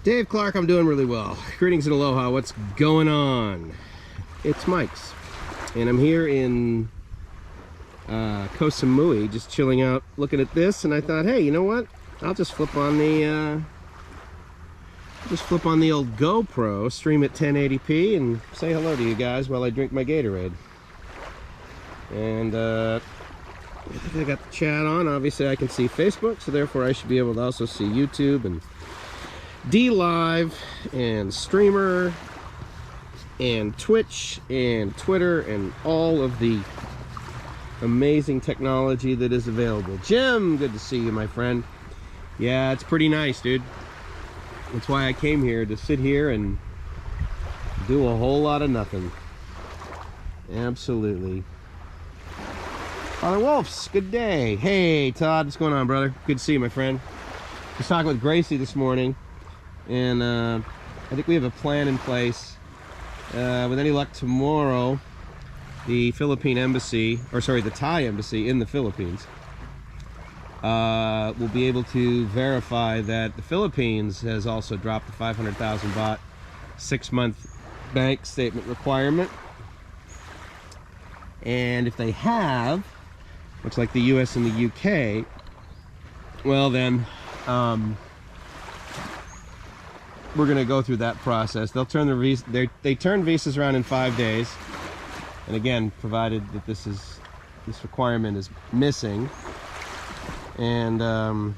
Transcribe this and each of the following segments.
Dave Clark, I'm doing really well. Greetings and aloha, what's going on? It's Mike's, and I'm here in Koh Samui, just chilling out, looking at this, and I thought, hey, you know what? I'll just flip on the old GoPro, stream at 1080p, and say hello to you guys while I drink my Gatorade. And I think I got the chat on. Obviously, I can see Facebook, so therefore I should be able to also see YouTube and LiVE and Streamer and Twitch and Twitter and all of the amazing technology that is available. Jim, good to see you, my friend. Yeah, it's pretty nice, dude. That's why I came here, to sit here and do a whole lot of nothing. Absolutely. Father Wolfs, good day. Hey, Todd, what's going on, brother? Good to see you, my friend. I was talking with Gracie this morning, and I think we have a plan in place. With any luck, tomorrow, the Philippine embassy, or sorry, the Thai embassy in the Philippines, will be able to verify that the Philippines has also dropped the 500,000 baht 6-month bank statement requirement. And if they have, looks like the US and the UK, well then, we're going to go through that process. They'll turn the visa, they turn visas around in 5 days, and again, provided that this requirement is missing. And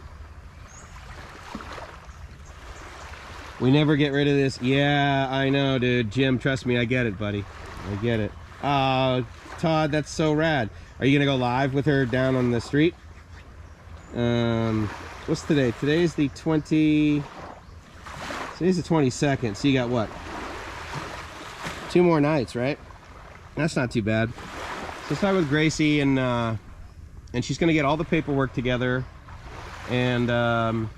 we never get rid of this. Yeah, I know, dude. Jim, trust me, I get it, buddy. I get it. Todd, that's so rad. Are you gonna go live with her down on the street? What's today? Today's the 22nd, so you got what? 2 more nights, right? That's not too bad. So let's talk with Gracie, and she's gonna get all the paperwork together, and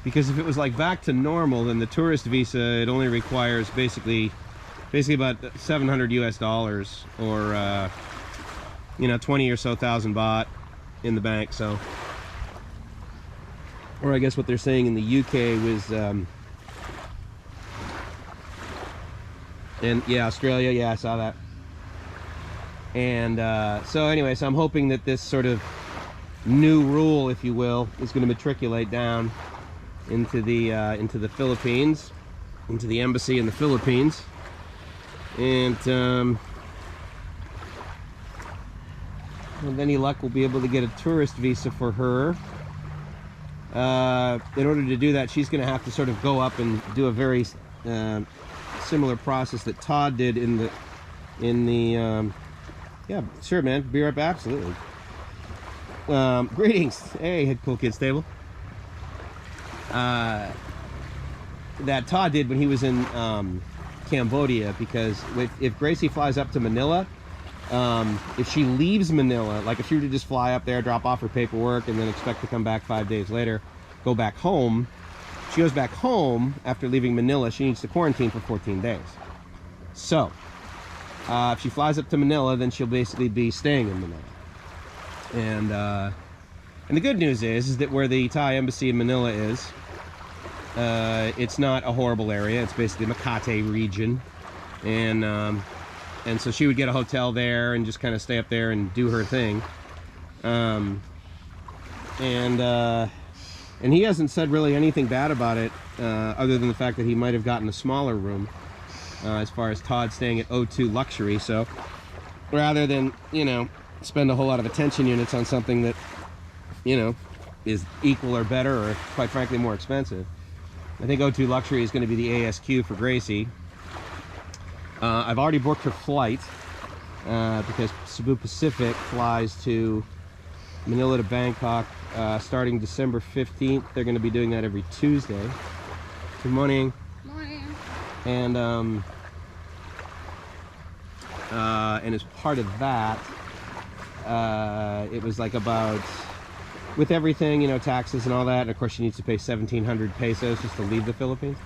because if it was like back to normal, then the tourist visa, it only requires basically about $700 US, or you know, 20 or so thousand baht in the bank. So, or I guess what they're saying in the UK was, and yeah, Australia, yeah, I saw that. And so anyway, so I'm hoping that this sort of new rule, if you will, is going to matriculate down into the Philippines, into the embassy in the Philippines. And with any luck, we'll be able to get a tourist visa for her. In order to do that, she's going to have to sort of go up and do a very similar process that Todd did in the yeah, sure, man. Be right back. Absolutely. Greetings. Hey, Head Cool Kids Table. That Todd did when he was in Cambodia, because if Gracie flies up to Manila, if she leaves Manila, like if she were to just fly up there, drop off her paperwork, and then expect to come back 5 days later, go back home, she goes back home after leaving Manila, she needs to quarantine for 14 days. So, if she flies up to Manila, then she'll basically be staying in Manila. And the good news is that where the Thai embassy in Manila is, it's not a horrible area. It's basically Makati region, and so she would get a hotel there and just kind of stay up there and do her thing. And he hasn't said really anything bad about it, other than the fact that he might have gotten a smaller room, as far as Todd staying at O2 Luxury. So rather than, you know, spend a whole lot of attention units on something that, you know, is equal or better, or quite frankly more expensive, I think O2 Luxury is going to be the ASQ for Gracie. I've already booked her flight, because Cebu Pacific flies to Manila to Bangkok starting December 15th. They're going to be doing that every Tuesday. Good morning. Morning. And as part of that, it was like about, with everything, you know, taxes and all that, and of course she needs to pay 1,700 pesos just to leave the Philippines.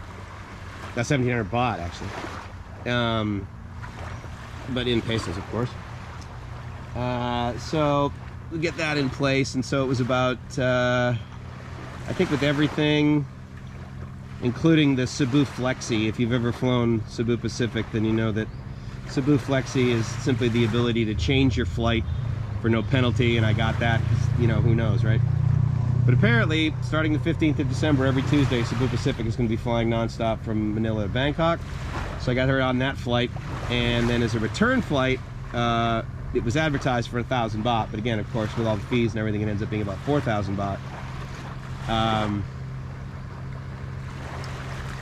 That's 1,700 baht, actually. But in pesos, of course. So we'll get that in place, and so it was about, I think with everything, including the Cebu Flexi. If you've ever flown Cebu Pacific, then you know that Cebu Flexi is simply the ability to change your flight for no penalty, and I got that because, you know, who knows, right? But apparently, starting the 15th of December, every Tuesday, Cebu Pacific is going to be flying nonstop from Manila to Bangkok. So I got her on that flight, and then as a return flight, it was advertised for 1,000 baht, but again, of course, with all the fees and everything, it ends up being about 4,000 baht.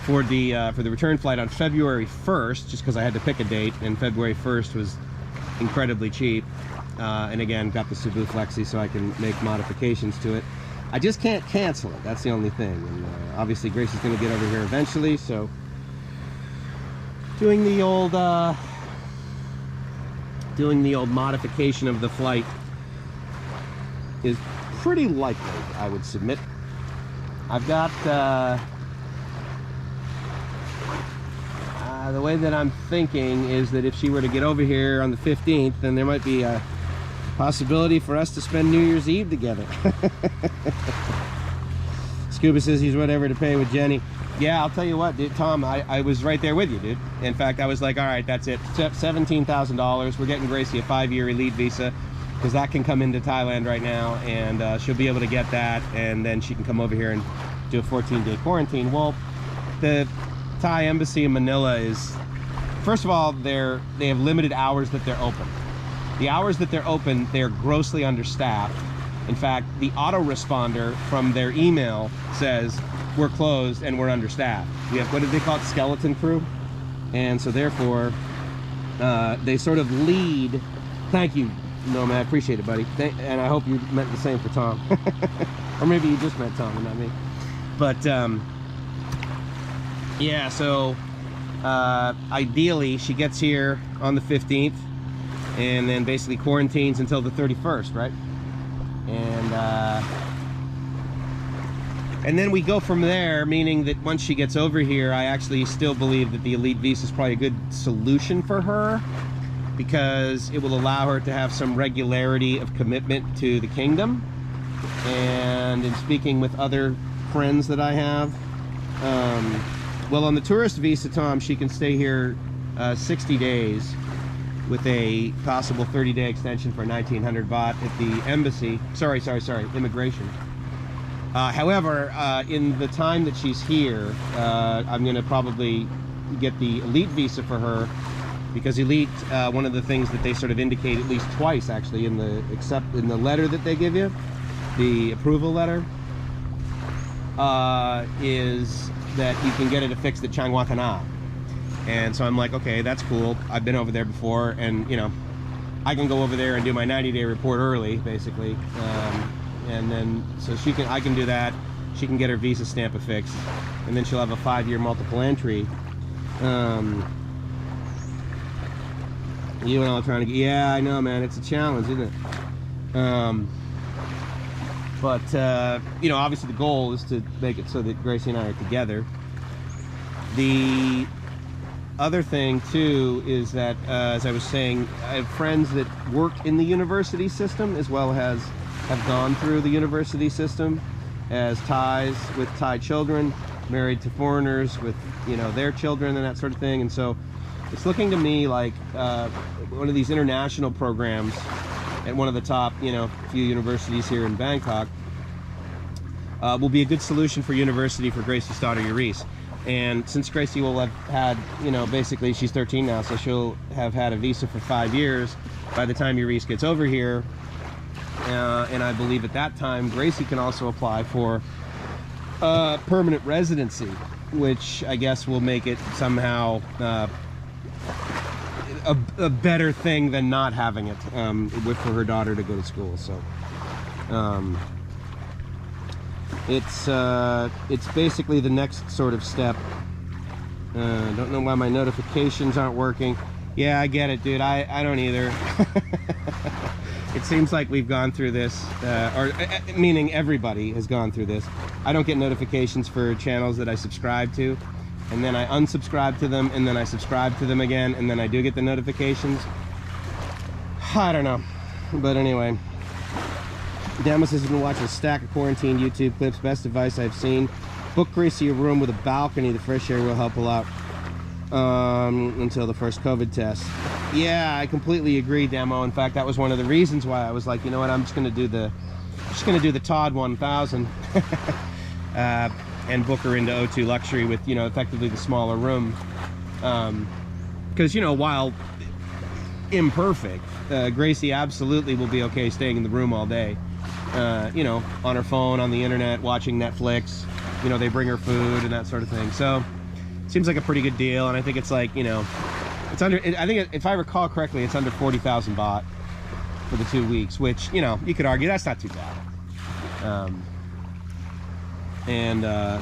For the return flight on February 1st, just because I had to pick a date, and February 1st was incredibly cheap. And again, got the Cebu Flexi so I can make modifications to it. I just can't cancel it. That's the only thing. And obviously, Gracie's going to get over here eventually, so doing the old modification of the flight is pretty likely, I would submit. I've got the way that I'm thinking is that if she were to get over here on the 15th, then there might be a possibility for us to spend New Year's Eve together. Scuba says he's whatever to pay with Jenny. Yeah, I'll tell you what, dude, Tom, I was right there with you, dude. In fact, I was like, all right, that's it. $17,000. We're getting Gracie a 5-year elite visa, because that can come into Thailand right now, and she'll be able to get that, and then she can come over here and do a 14-day quarantine. Well, the Thai embassy in Manila is, first of all, they have limited hours that they're open. The hours that they're open, they're grossly understaffed. In fact, the autoresponder from their email says, we're closed and we're understaffed. We have, what did they call it, skeleton crew? And so therefore, they sort of lead. Thank you, no man, I appreciate it, buddy. And I hope you meant the same for Tom. Or maybe you just meant Tom and not me. But yeah, so ideally she gets here on the 15th and then basically quarantines until the 31st, right? And then we go from there, meaning that once she gets over here, I actually still believe that the elite visa is probably a good solution for her, because it will allow her to have some regularity of commitment to the kingdom. And in speaking with other friends that I have, well, on the tourist visa, Tom, she can stay here 60 days with a possible 30-day extension for 1,900 baht at the embassy. Sorry, immigration. However, in the time that she's here, I'm going to probably get the elite visa for her, because elite, one of the things that they sort of indicate at least twice, actually, in the letter that they give you, the approval letter, is that you can get it affixed at Changwatana. And so I'm like, okay, that's cool. I've been over there before, and you know, I can go over there and do my 90-day report early, basically. And then so I can do that. She can get her visa stamp affixed, and then she'll have a 5-year multiple entry. You and I are trying to get, yeah, I know, man, it's a challenge, isn't it? But you know, obviously the goal is to make it so that Gracie and I are together. The other thing too is that, as I was saying, I have friends that work in the university system as well as have gone through the university system as Thais with Thai children, married to foreigners with, you know, their children and that sort of thing. And so it's looking to me like one of these international programs at one of the top, you know, few universities here in Bangkok will be a good solution for university for Gracie's daughter Euris. And since Gracie will have had, you know, basically she's 13 now, so she'll have had a visa for 5 years by the time Euris gets over here. And I believe at that time Gracie can also apply for permanent residency, which I guess will make it somehow a better thing than not having it for her daughter to go to school. So it's basically the next sort of step. Don't know why my notifications aren't working. Yeah, I get it, dude. I don't either. It seems like we've gone through this, meaning everybody has gone through this. I don't get notifications for channels that I subscribe to, and then I unsubscribe to them, and then I subscribe to them again, and then I do get the notifications. I don't know. But anyway, Damas has been watching a stack of quarantine YouTube clips. Best advice I've seen. Book Gracie a room with a balcony. The fresh air will help a lot until the first COVID test. Yeah, I completely agree, Demo. In fact, that was one of the reasons why I was like, you know what, I'm just gonna do the Todd 1000 and book her into O2 Luxury with, you know, effectively the smaller room. Because, you know, while imperfect, Gracie absolutely will be okay staying in the room all day. You know, on her phone, on the internet, watching Netflix. You know, they bring her food and that sort of thing. So seems like a pretty good deal, and I think it's like, you know, it's under, I think if I recall correctly, it's under 40,000 baht for the 2 weeks, which, you know, you could argue that's not too bad.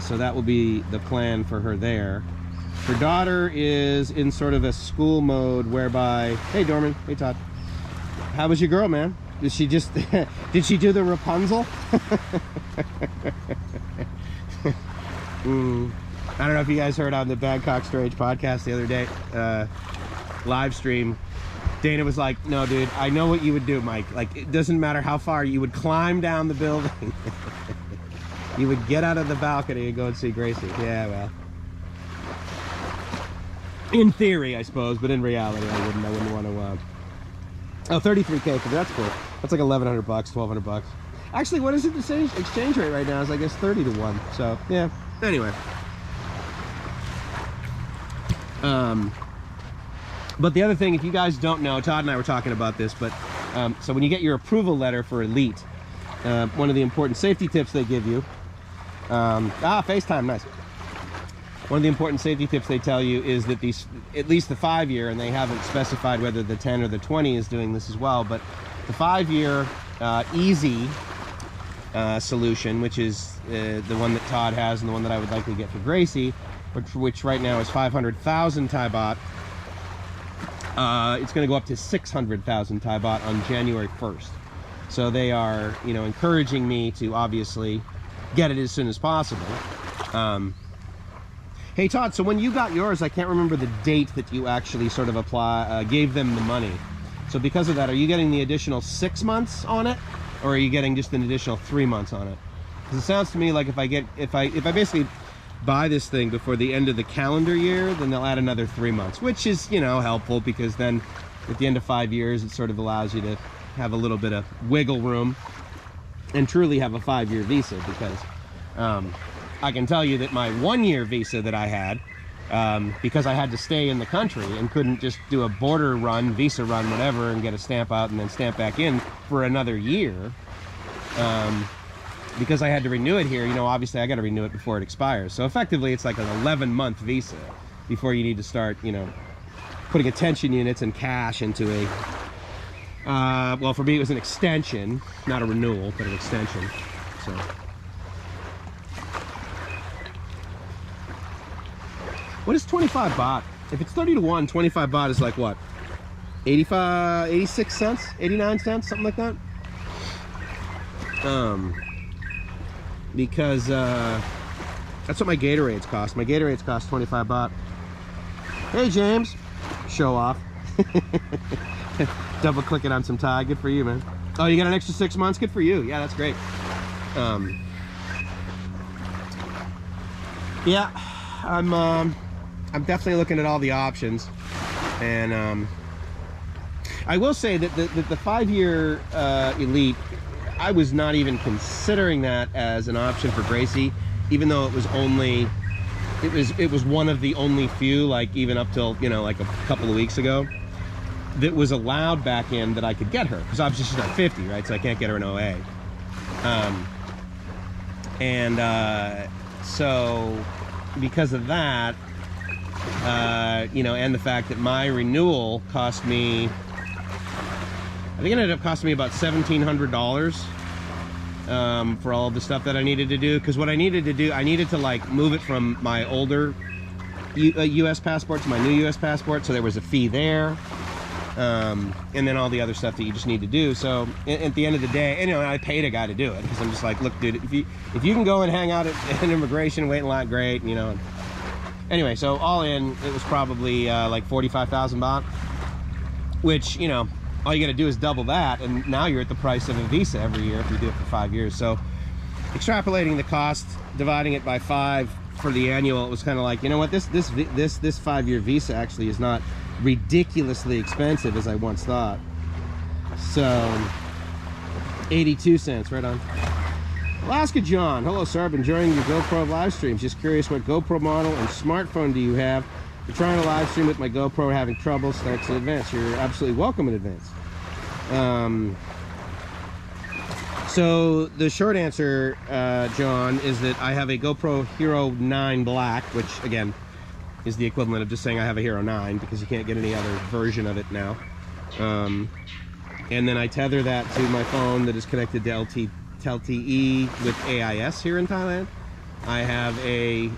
So that will be the plan for her there. Her daughter is in sort of a school mode whereby, hey Dorman, hey Todd, how was your girl, man? Did she just did she do the Rapunzel? I don't know if you guys heard on the Bangkok Storage podcast the other day, live stream, Dana was like, no dude, I know what you would do, Mike. Like, it doesn't matter how far, you would climb down the building. You would get out of the balcony and go and see Gracie. Yeah, well, in theory, I suppose, but in reality, I wouldn't want to. Oh, 33K for that's cool. That's like 1,100 bucks, 1,200 bucks. Actually, what is it? The exchange rate right now is, I guess, 30 to 1. So yeah. Anyway. But the other thing, if you guys don't know, Todd and I were talking about this, but so when you get your approval letter for Elite, one of the important safety tips they give you, FaceTime, nice. One of the important safety tips they tell you is that these, at least the 5-year, and they haven't specified whether the 10 or the 20 is doing this as well, but the 5-year easy solution, which is the one that Todd has and the one that I would likely get for Gracie, which right now is 500,000 Thai baht. It's going to go up to 600,000 Thai baht on January 1st. So they are, you know, encouraging me to obviously get it as soon as possible. Hey Todd, so when you got yours, I can't remember the date that you actually sort of gave them the money. So because of that, are you getting the additional 6 months on it, or are you getting just an additional 3 months on it? Because it sounds to me like if I basically buy this thing before the end of the calendar year, then they'll add another 3 months, which is, you know, helpful, because then at the end of 5 years, it sort of allows you to have a little bit of wiggle room and truly have a 5-year visa. Because I can tell you that my 1-year visa that I had, because I had to stay in the country and couldn't just do a border run, visa run, whatever, and get a stamp out and then stamp back in for another year, because I had to renew it here, you know, obviously I got to renew it before it expires. So effectively it's like an 11-month visa before you need to start, you know, putting attention units and cash into a, well, for me it was an extension, not a renewal, but an extension. So what is 25 baht? If it's 30 to 1, 25 baht is like what? 86 cents, 89 cents, something like that. Because that's what my Gatorades cost. My Gatorades cost 25 baht. Hey James, show off. Double clicking on some Thai, good for you, man. Oh, you got an extra 6 months, good for you. Yeah, that's great. Yeah, I'm definitely looking at all the options, and I will say that the 5-year Elite, I was not even considering that as an option for Gracie, even though it was only, it was one of the only few, like even up till, you know, like a couple of weeks ago, that was allowed back in that I could get her, because obviously she's not 50, right? So I can't get her an OA. So because of that, you know, and the fact that my renewal cost me, I think it ended up costing me about $1,700 for all of the stuff that I needed to do. Because what I needed to do, I needed to like move it from my older US passport to my new US passport, so there was a fee there, and then all the other stuff that you just need to do. So at the end of the day, and, you know, I paid a guy to do it, because I'm just like, look dude, if you can go and hang out at an immigration wait in line, great, you know. Anyway, so all in, it was probably like 45,000 baht, which, you know, all you got to do is double that, and now you're at the price of a visa every year if you do it for 5 years. So extrapolating the cost, dividing it by 5 for the annual, it was kind of like, you know what, this 5-year visa actually is not ridiculously expensive as I once thought. So 82 cents, right on. Alaska John, hello sir, I'm enjoying your GoPro live streams. Just curious, what GoPro model and smartphone do you have? I'm trying to live stream with my GoPro, having trouble. Thanks in advance. You're absolutely welcome in advance. So the short answer, John, is that I have a GoPro Hero 9 Black, which again is the equivalent of just saying I have a Hero 9 because you can't get any other version of it now. And then I tether that to my phone that is connected to LTE with AIS here in Thailand. I have a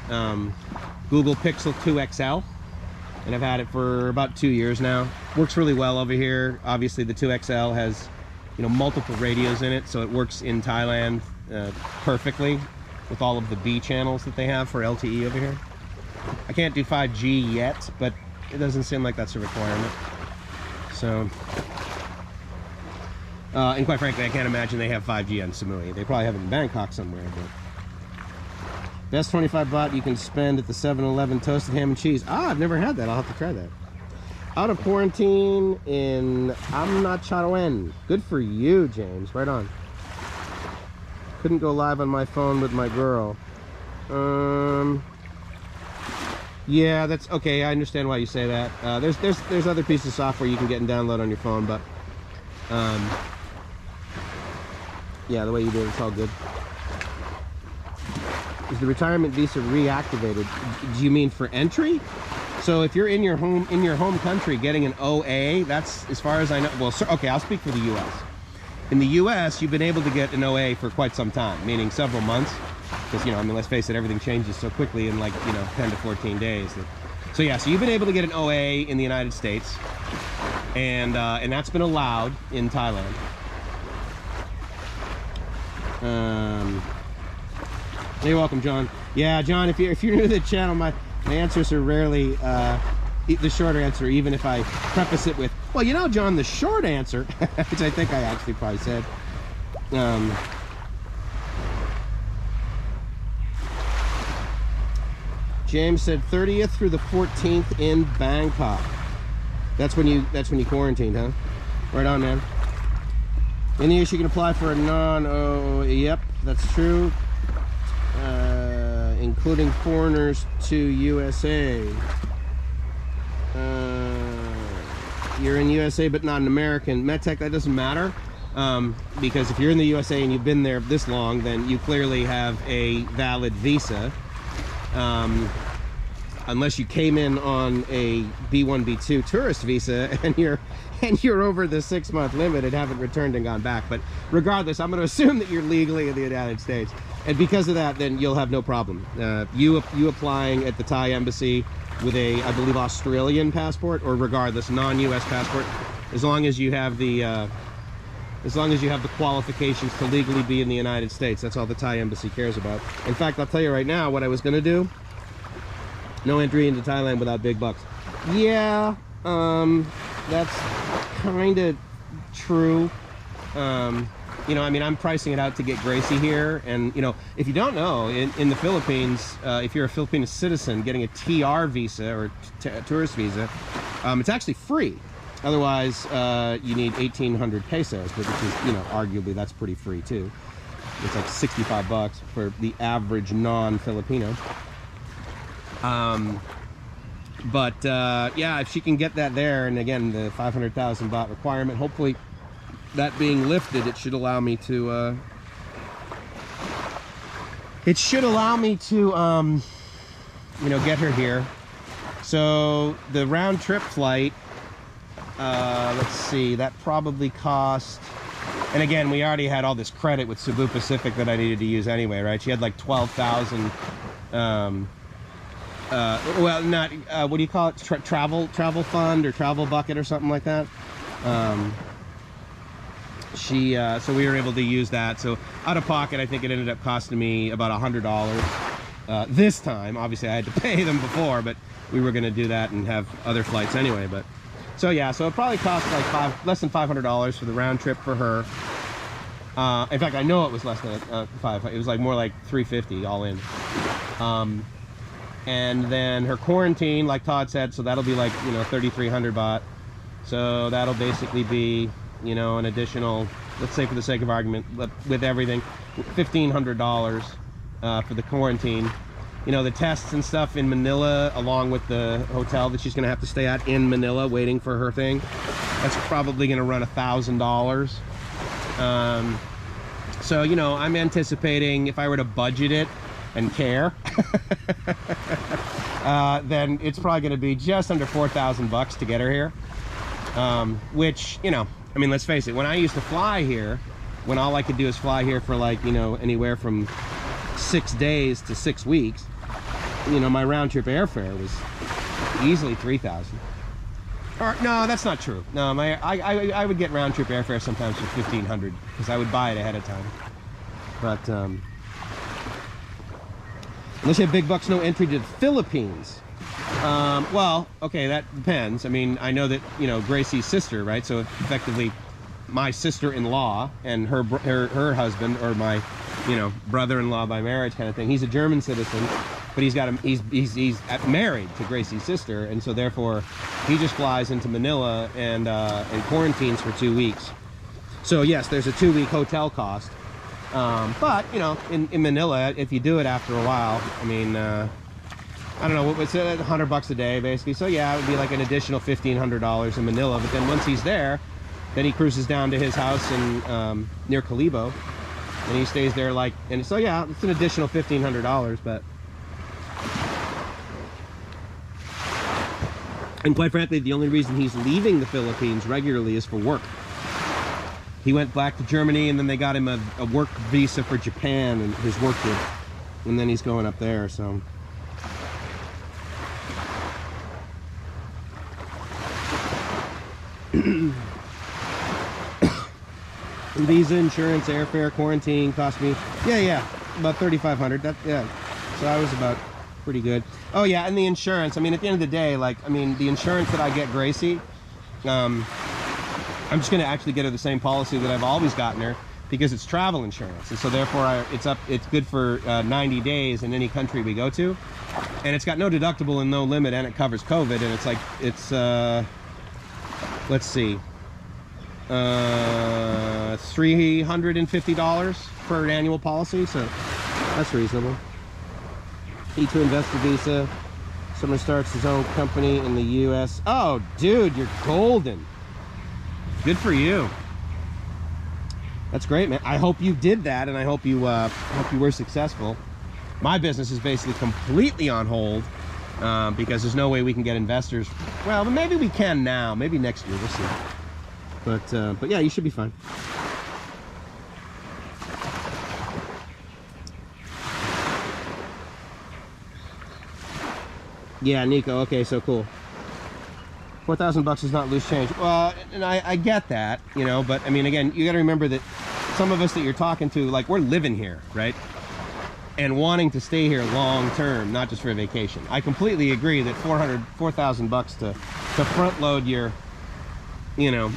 Google Pixel 2 XL, and I've had it for about 2 years now. Works really well over here. Obviously the 2 XL has, you know, multiple radios in it, so it works in Thailand perfectly with all of the B channels that they have for LTE over here. I can't do 5G yet, but it doesn't seem like that's a requirement. So, and quite frankly, I can't imagine they have 5G on Samui. They probably have it in Bangkok somewhere. But best 25 baht you can spend at the 7-Eleven toasted ham and cheese. Ah, I've never had that. I'll have to try that. Out of quarantine in Amnacharoen. Good for you, James. Right on. Couldn't go live on my phone with my girl. Yeah, that's okay. I understand why you say that. There's other pieces of software you can get and download on your phone, but yeah, the way you do it, it's all good. Is the retirement visa reactivated? Do you mean for entry? So if you're in your home country getting an OA, that's, as far as I know, well, okay, I'll speak for the US. In the US, you've been able to get an OA for quite some time, meaning several months. Because, you know, I mean, let's face it, everything changes so quickly in like, you know, 10 to 14 days. So yeah, so you've been able to get an OA in the United States, and that's been allowed in Thailand. You're welcome, John. Yeah, John, if you're new to the channel, my answers are rarely the short answer, even if I preface it with, well, you know, John, the short answer, which I think I actually probably said. James said 30th through the 14th in Bangkok. That's when you quarantined, huh? Right on, man. In the US you can apply for a yep, that's true. Including foreigners to USA. You're in USA but not an American. MedTech, that doesn't matter. Because if you're in the USA and you've been there this long, then you clearly have a valid visa. Unless you came in on a B1, B2 tourist visa and you're over the 6-month limit and haven't returned and gone back. But regardless, I'm going to assume that you're legally in the United States, and because of that, then you'll have no problem. You applying at the Thai embassy with a, I believe, Australian passport, or regardless, non-US passport, as long as you have the qualifications to legally be in the United States, that's all the Thai embassy cares about. In fact, I'll tell you right now what I was going to do. No entry into Thailand without big bucks. Yeah, that's kind of true. You know, I mean, I'm pricing it out to get Gracie here, and you know, if you don't know, in the Philippines, if you're a Filipino citizen, getting a TR visa or tourist visa, it's actually free. Otherwise, you need 1,800 pesos, which is, you know, arguably that's pretty free too. It's like 65 bucks for the average non-Filipino. Yeah, if she can get that there, and again, the 500,000 baht requirement, hopefully that being lifted, it should allow me to, you know, get her here. So the round trip flight, let's see, that probably cost, and again, we already had all this credit with Cebu Pacific that I needed to use anyway, right? She had like 12,000, well, not, what do you call it? Travel fund or travel bucket or something like that. So we were able to use that. So out of pocket, I think it ended up costing me about $100 this time. Obviously I had to pay them before, but we were going to do that and have other flights anyway. But so yeah, so it probably cost like less than $500 for the round trip for her. In fact, I know it was less than $5. It was like more like $350 all in. And then her quarantine, like Todd said, so that'll be like, you know, 3,300 baht. So that'll basically be, you know, an additional, let's say for the sake of argument, with everything, $1,500 for the quarantine. You know, the tests and stuff in Manila, along with the hotel that she's going to have to stay at in Manila waiting for her thing, that's probably going to run $1,000. So, you know, I'm anticipating if I were to budget it and care, then it's probably going to be just under 4,000 bucks to get her here. Which, you know, I mean, let's face it, when I used to fly here, when all I could do is fly here for like, you know, anywhere from 6 days to 6 weeks, you know, my round trip airfare was easily 3,000. Or no, that's not true. No, I would get round trip airfare sometimes for 1,500 because I would buy it ahead of time. But unless you have big bucks, no entry to the Philippines. Well, okay, that depends. I mean, I know that, you know, Gracie's sister, right? So effectively, my sister-in-law and her husband, or my, you know, brother-in-law by marriage kind of thing. He's a German citizen, but he's married to Gracie's sister, and so therefore he just flies into Manila and quarantines for 2 weeks. So yes, there's a 2-week hotel cost, but you know, in Manila, if you do it after a while, I mean, I don't know, it's $100 a day basically. So yeah, it would be like an additional $1,500 in Manila. But then once he's there, then he cruises down to his house in near Kalibo, and he stays there like, and so yeah, it's an additional $1,500. But, and quite frankly, the only reason he's leaving the Philippines regularly is for work. He went back to Germany, and then they got him a work visa for Japan, and his work did, and then he's going up there. So visa, insurance, airfare, quarantine cost me, yeah, about 3,500. That, yeah, so I was about pretty good. Oh yeah, and the insurance, I mean, at the end of the day, like, I mean, the insurance that I get Gracie, I'm just going to actually get her the same policy that I've always gotten her, because it's travel insurance, and so therefore it's good for 90 days in any country we go to, and it's got no deductible and no limit, and it covers COVID, and it's like, it's let's see, $350 for an annual policy, so that's reasonable. E2 investor visa. Someone starts his own company in the US. Oh, dude, you're golden. Good for you. That's great, man. I hope you did that, and I hope you were successful. My business is basically completely on hold because there's no way we can get investors. Well, but maybe we can now. Maybe next year. We'll see. But yeah, you should be fine. Yeah, Nico. Okay, so cool. 4,000 bucks is not loose change. Well, and I get that, you know, but I mean, again, you got to remember that some of us that you're talking to, like, we're living here, right? And wanting to stay here long term, not just for a vacation. I completely agree that 4,000 bucks to front load your, you know,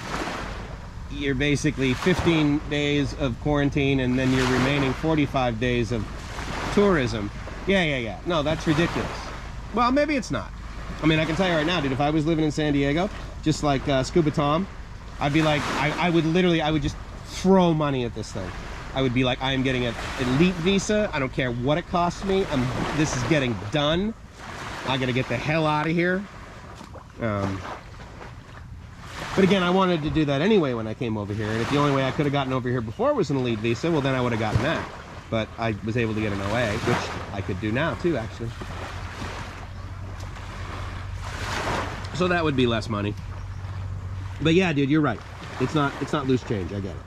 you're basically 15 days of quarantine and then your remaining 45 days of tourism. Yeah. No, that's ridiculous. Well, maybe it's not. I mean, I can tell you right now, dude, if I was living in San Diego, just like Scuba Tom, I'd be like, I would just throw money at this thing. I would be like, I am getting an elite visa. I don't care what it costs me. This is getting done. I gotta get the hell out of here. But again, I wanted to do that anyway when I came over here. And if the only way I could have gotten over here before was an elite visa, well, then I would have gotten that. But I was able to get an OA, which I could do now too, actually. So that would be less money. But yeah, dude, you're right. It's not loose change. I get it.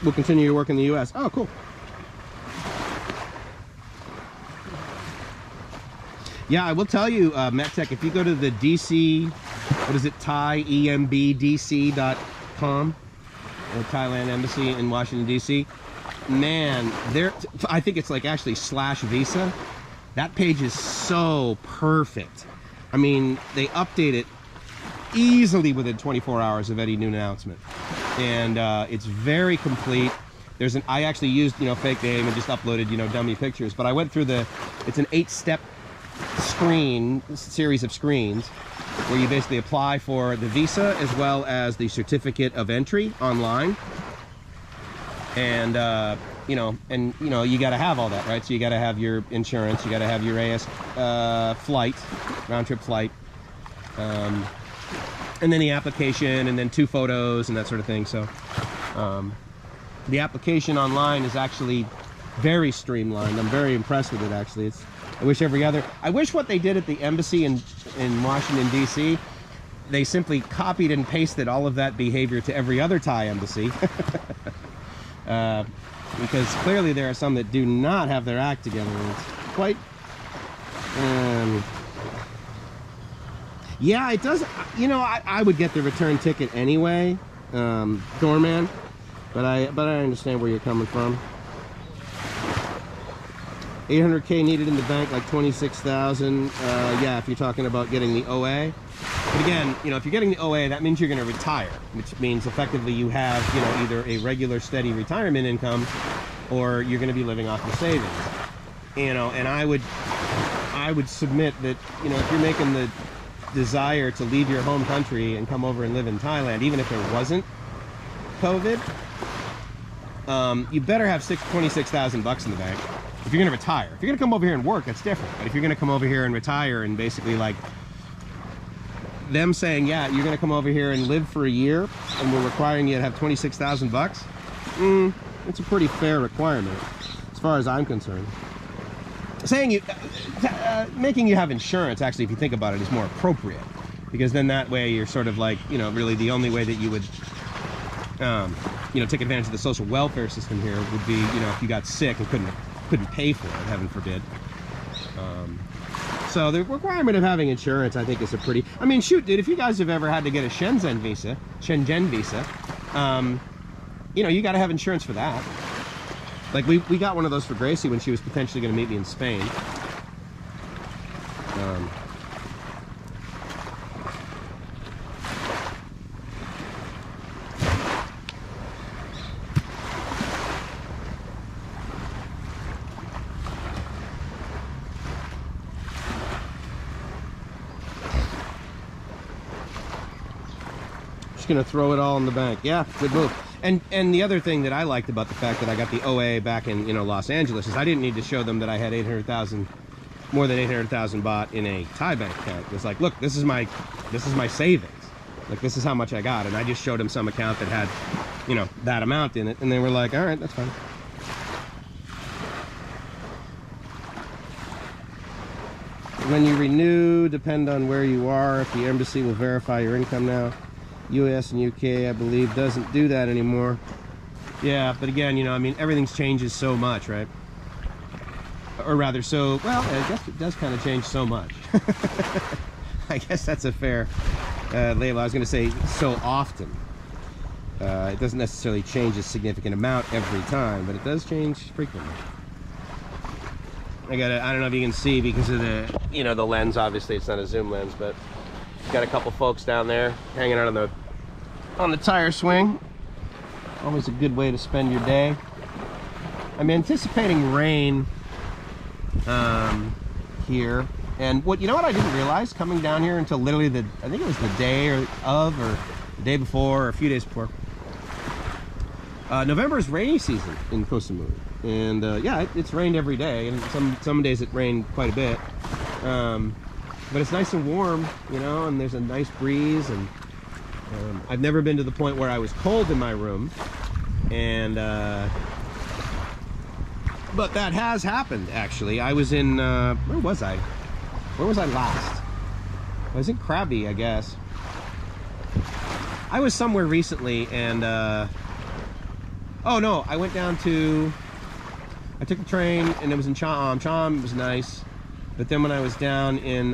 We'll continue your work in the US. Oh, cool. Yeah, I will tell you, MetTech, if you go to the DC, what is it, ThaiEMBDC.com, or Thailand Embassy in Washington, DC, man, I think it's like actually /visa. That page is so perfect. I mean, they update it easily within 24 hours of any new announcement. And it's very complete. I actually used, you know, fake name and just uploaded, you know, dummy pictures. But I went through it's an 8-step series of screens where you basically apply for the visa as well as the certificate of entry online. And, you know, you got to have all that, right? So you got to have your insurance, you got to have your flight, round-trip flight, and then the application, and then 2 photos and that sort of thing. So the application online is actually very streamlined. I'm very impressed with it, actually. I wish what they did at the embassy in Washington, D.C., they simply copied and pasted all of that behavior to every other Thai embassy. Because clearly there are some that do not have their act together. It's quite... yeah, it does. You know, I would get the return ticket anyway, doorman. But I understand where you're coming from. 800K needed in the bank, like 26,000. Yeah, if you're talking about getting the OA. But again, you know, if you're getting the OA, that means you're going to retire, which means effectively you have, you know, either a regular steady retirement income, or you're going to be living off your savings. You know, and I would submit that, you know, if you're making the desire to leave your home country and come over and live in Thailand, even if there wasn't COVID, you better have 26,000 bucks in the bank if you're going to retire. If you're going to come over here and work, that's different. But if you're going to come over here and retire, and basically like them saying, yeah, you're going to come over here and live for a year and we're requiring you to have 26,000 bucks, it's a pretty fair requirement as far as I'm concerned. Saying making you have insurance, actually, if you think about it, is more appropriate, because then that way you're sort of like, you know, really the only way that you would you know, take advantage of the social welfare system here would be, you know, if you got sick and couldn't pay for it, heaven forbid. So the requirement of having insurance, I think, is a pretty... I mean, shoot, dude, if you guys have ever had to get a Shenzhen visa, you know, you got to have insurance for that. Like, we got one of those for Gracie when she was potentially going to meet me in Spain. Gonna throw it all in the bank. Yeah, good move. And the other thing that I liked about the fact that I got the OA back in, you know, Los Angeles, is I didn't need to show them that I had 800,000, more than 800,000 baht in a Thai bank account. It was like, look, this is my savings. Like, this is how much I got, and I just showed them some account that had, you know, that amount in it, and they were like, all right, that's fine. When you renew, depend on where you are. If the embassy will verify your income now. US and UK, I believe, doesn't do that anymore. Yeah, but again, you know, I mean, everything changes so much, right? Or rather, well, I guess it does kind of change so much. I guess that's a fair label. I was going to say so often. It doesn't necessarily change a significant amount every time, but it does change frequently. I don't know if you can see because of the, you know, the lens. Obviously, it's not a zoom lens, but got a couple folks down there hanging out on the tire swing. Always a good way to spend your day. I'm anticipating rain here, and you know what I didn't realize coming down here until literally I think it was the day or the day before, or a few days before. November is rainy season in Koh Samui, and yeah, it's rained every day, and some days it rained quite a bit. But it's nice and warm, you know, and there's a nice breeze, and I've never been to the point where I was cold in my room, and but that has happened, actually. I was in where was I last? I was in Krabi, I guess. I was somewhere recently, and oh no, I went down to, I took the train, and it was in Cham. It was nice. But then when I was down in,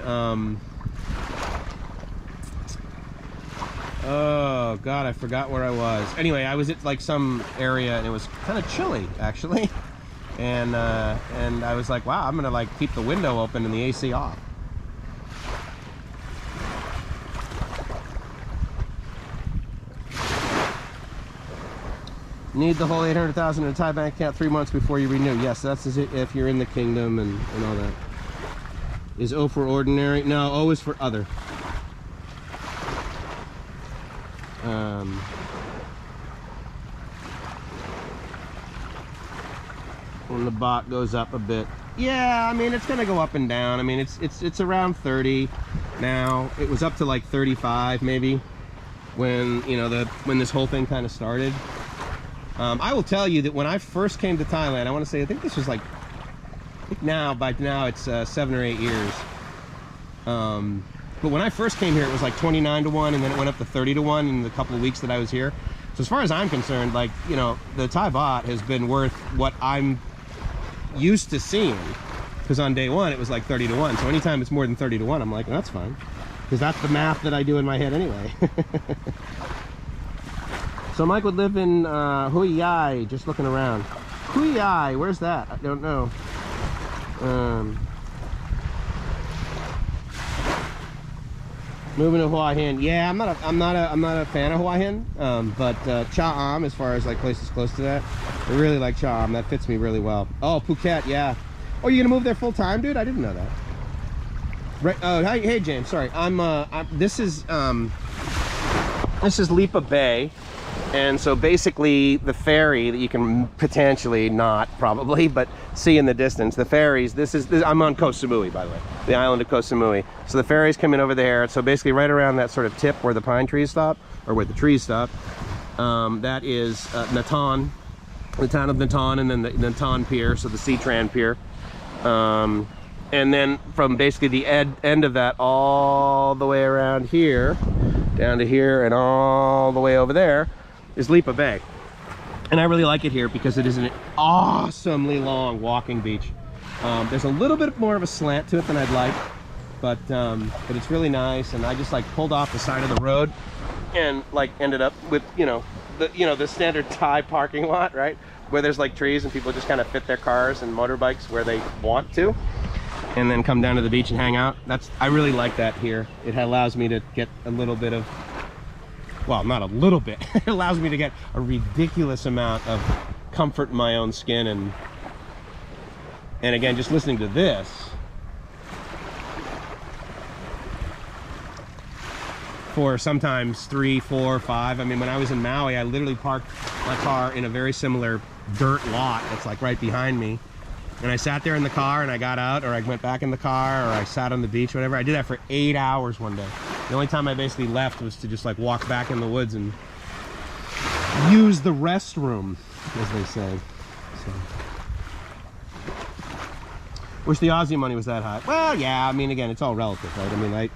oh God, I forgot where I was. Anyway, I was at like some area, and it was kind of chilly, actually. and I was like, wow, I'm gonna like keep the window open and the AC off. Need the whole 800,000 in a Thai bank account 3 months before you renew. Yes, that's if you're in the kingdom and all that. Is O for ordinary? No, O is for other. When the bot goes up a bit, yeah, I mean it's gonna go up and down. I mean it's around 30 now. It was up to like 35 maybe when when this whole thing kind of started. I will tell you that when I first came to Thailand, I want to say I think this was like by now it's 7 or 8 years. But when I first came here, it was like 29 to 1, and then it went up to 30 to 1 in the couple of weeks that I was here. So as far as I'm concerned, like, the Thai baht has been worth what I'm used to seeing, because on day one it was like 30 to 1. So anytime it's more than 30 to 1, I'm like, well, that's fine, because that's the math that I do in my head anyway. So Mike would live in Hui Yai, just looking around. Hui Yai, where's that? I don't know. Moving to Hua Hin. Yeah, I'm not a fan of Hua Hin. But Cha Am, as far as like places close to that, I really like Cha Am. That fits me really well. Oh, Phuket, yeah. Oh, you're gonna move there full time, dude? I didn't know that. Right. Oh, hey James. Sorry. This is Lipa Bay. And so basically the ferry that you can potentially probably, but see in the distance, the ferries, I'm on Koh Samui, by the way, the island of Koh Samui. So the ferries come in over there. So basically right around that sort of tip where the pine trees stop, or where the trees stop, that is Natan, the town of Natan, and then the Natan Pier, so the Sea-Tran Pier. And then from basically the end of that all the way around here, down to here, and all the way over there, is Lipa Bay. And I really like it here because it is an awesomely long walking beach. There's a little bit more of a slant to it than I'd like, but it's really nice. And I just like pulled off the side of the road and like ended up with the standard Thai parking lot, right, where there's like trees and people just kind of fit their cars and motorbikes where they want to, and then come down to the beach and hang out. I really like that here. It allows me to get a little bit of, well, not a little bit, it allows me to get a ridiculous amount of comfort in my own skin. And again, just listening to this, for sometimes 3, 4, 5. I mean, when I was in Maui, I literally parked my car in a very similar dirt lot that's like right behind me. And I sat there in the car and I got out, or I went back in the car, or I sat on the beach, whatever. I did that for 8 hours one day. The only time I basically left was to just like walk back in the woods and use the restroom, as they say. So. Wish the Aussie money was that high. Well, yeah, I mean, again, it's all relative, right? I mean,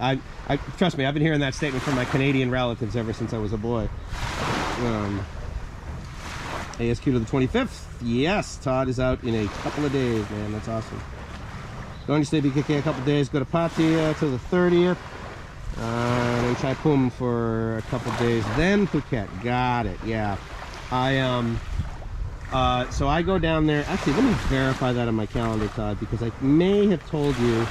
I trust me, I've been hearing that statement from my Canadian relatives ever since I was a boy. ASQ to the 25th. Yes, Todd is out in a couple of days, man. That's awesome. Going to stay BKK a couple of days. Go to Pattaya till the 30th. Then Chai Pum for a couple of days. Then Phuket. Got it. Yeah. So I go down there. Actually, let me verify that on my calendar, Todd, because I may have told you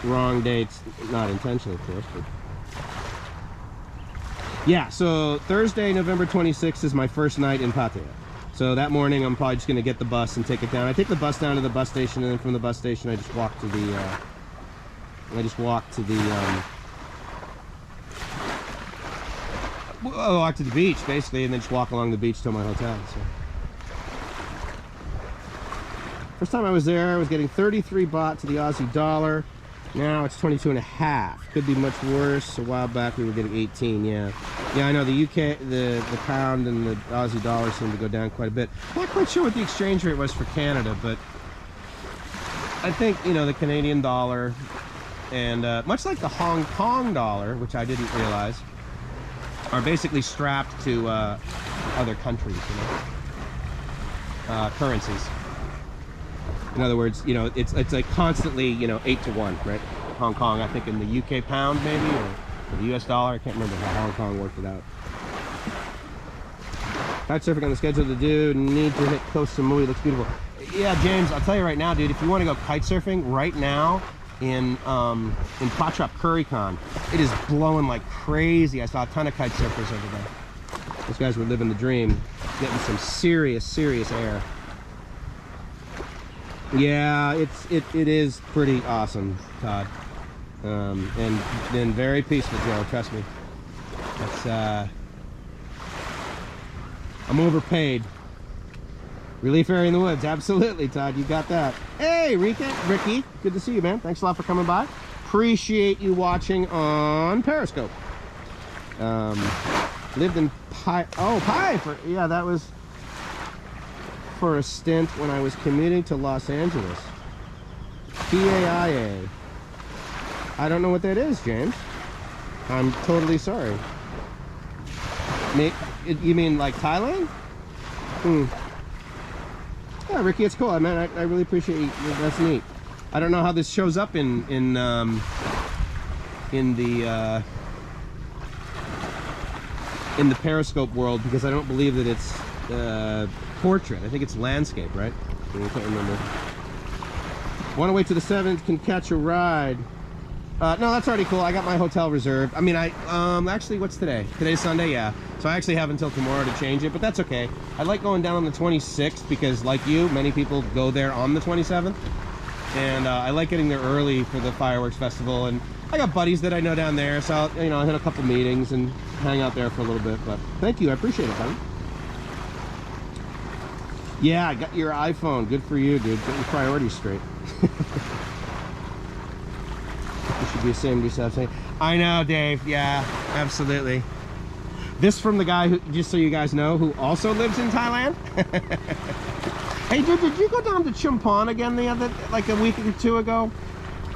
wrong dates. Not intentionally, of course, but... Yeah, so Thursday, November 26th is my first night in Pattaya. So that morning, I'm probably just going to get the bus and take it down. I take the bus down to the bus station, and then from the bus station, I just walk to the... walk to the beach, basically, and then just walk along the beach to my hotel. So. First time I was there, I was getting 33 baht to the Aussie dollar. Now it's 22.5. Could be much worse. A while back we were getting 18. Yeah, I know the UK, the pound and the Aussie dollar seem to go down quite a bit. Not quite sure what the exchange rate was for Canada, but I think the Canadian dollar and much like the Hong Kong dollar, which I didn't realize, are basically strapped to other countries, currencies. In other words, it's like constantly, 8 to 1, right? Hong Kong, I think in the UK pound maybe, or the US dollar. I can't remember how Hong Kong worked it out. Kite surfing on the schedule to do. Need to hit Koh Samui. Looks beautiful. Yeah, James, I'll tell you right now, dude. If you want to go kite surfing right now in Patrap Currycon, it is blowing like crazy. I saw a ton of kite surfers over there. Those guys were living the dream, getting some serious air. Yeah, it is pretty awesome, Todd, and been very peaceful, Joe. Trust me. That's I'm overpaid. Relief area in the woods, absolutely, Todd. You got that. Hey, Ricky, good to see you, man. Thanks a lot for coming by. Appreciate you watching on Periscope. Lived in Pi. Yeah, that was for a stint when I was commuting to Los Angeles. PAIA. I don't know what that is, James. I'm totally sorry. You mean like Thailand? Yeah, Ricky, it's cool, man. I really appreciate you. That's neat. I don't know how this shows up in the Periscope world, because I don't believe that it's portrait. I think it's landscape, right? I can't remember. Want to wait till the 7th, can catch a ride. No, that's already cool. I got my hotel reserved. I mean, actually, what's today? Today's Sunday, yeah. So I actually have until tomorrow to change it, but that's okay. I like going down on the 26th because, like you, many people go there on the 27th. And I like getting there early for the fireworks festival. And I got buddies that I know down there, so I'll hit a couple meetings and hang out there for a little bit. But thank you. I appreciate it, buddy. Yeah, I got your iPhone. Good for you, dude. Get your priorities straight. You should be ashamed of yourself saying, I know, Dave. Yeah, absolutely. This from the guy who, just so you guys know, who also lives in Thailand. Hey, dude, did you go down to Chumpon again like a week or two ago?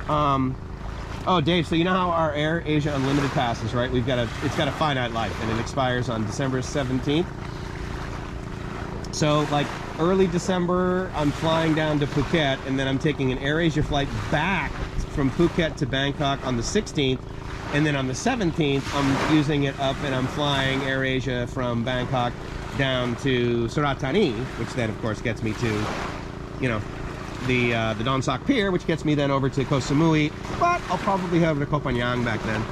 Oh, Dave, so you know how our AirAsia Unlimited passes, right? It's got a finite life, and it expires on December 17th. So, like, early December, I'm flying down to Phuket, and then I'm taking an AirAsia flight back from Phuket to Bangkok on the 16th, and then on the 17th, I'm using it up, and I'm flying AirAsia from Bangkok down to Surat Thani, which then, of course, gets me to, the Don Sak Pier, which gets me then over to Koh Samui, but I'll probably head over to Koh Phangan back then.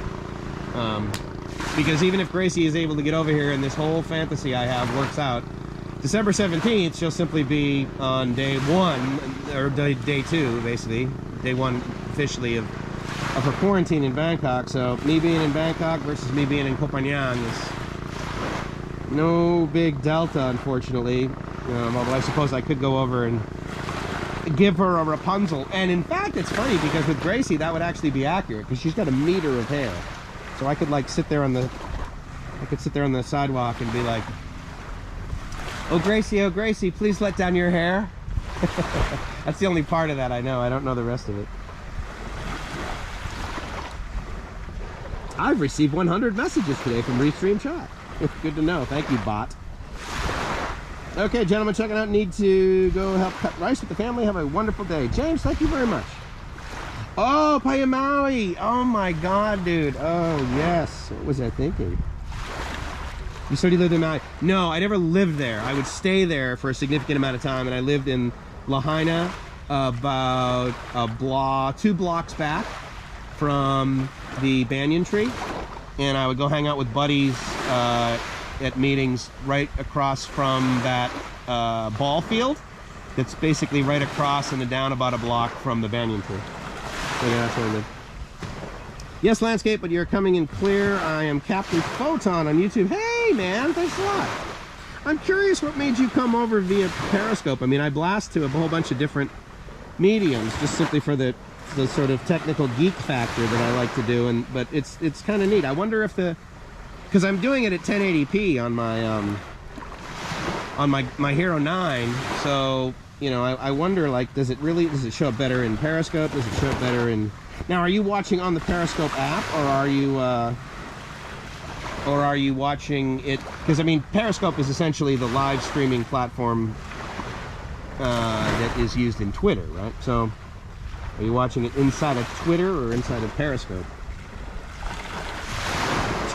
Because even if Gracie is able to get over here and this whole fantasy I have works out, December 17th, she'll simply be on day 1, or day 2, basically. Day 1 officially of her quarantine in Bangkok. So me being in Bangkok versus me being in Koh Phangan is no big delta, unfortunately. Although I suppose I could go over and give her a Rapunzel. And in fact, it's funny because with Gracie, that would actually be accurate because she's got a meter of hair. So I could like sit there on the sidewalk and be like, oh Gracie, please let down your hair. That's the only part of that I know. I don't know the rest of it. I've received 100 messages today from Restream Chat. Good to know. Thank you, bot. Okay, gentlemen, checking out. Need to go help cut rice with the family. Have a wonderful day. James, thank you very much. Oh, Paia Maui. Oh my God, dude. Oh, yes. What was I thinking? You said you lived in Maui. No, I never lived there. I would stay there for a significant amount of time, and I lived in Lahaina about 2 blocks back from the banyan tree, and I would go hang out with buddies at meetings right across from that ball field that's basically right across and down about a block from the banyan tree. So yeah, that's where I live. Yes, landscape, but you're coming in clear. I am Captain Photon on YouTube. Hey, man, thanks a lot. I'm curious what made you come over via Periscope. I mean, I blast to a whole bunch of different mediums just simply for the sort of technical geek factor that I like to do, but it's kind of neat. I wonder if because I'm doing it at 1080p on my Hero 9, so I wonder, like, does it show up better in Periscope? Does it show up better in? Now, are you watching on the Periscope app, or are you watching it? Because I mean, Periscope is essentially the live streaming platform that is used in Twitter, right? So, are you watching it inside of Twitter or inside of Periscope?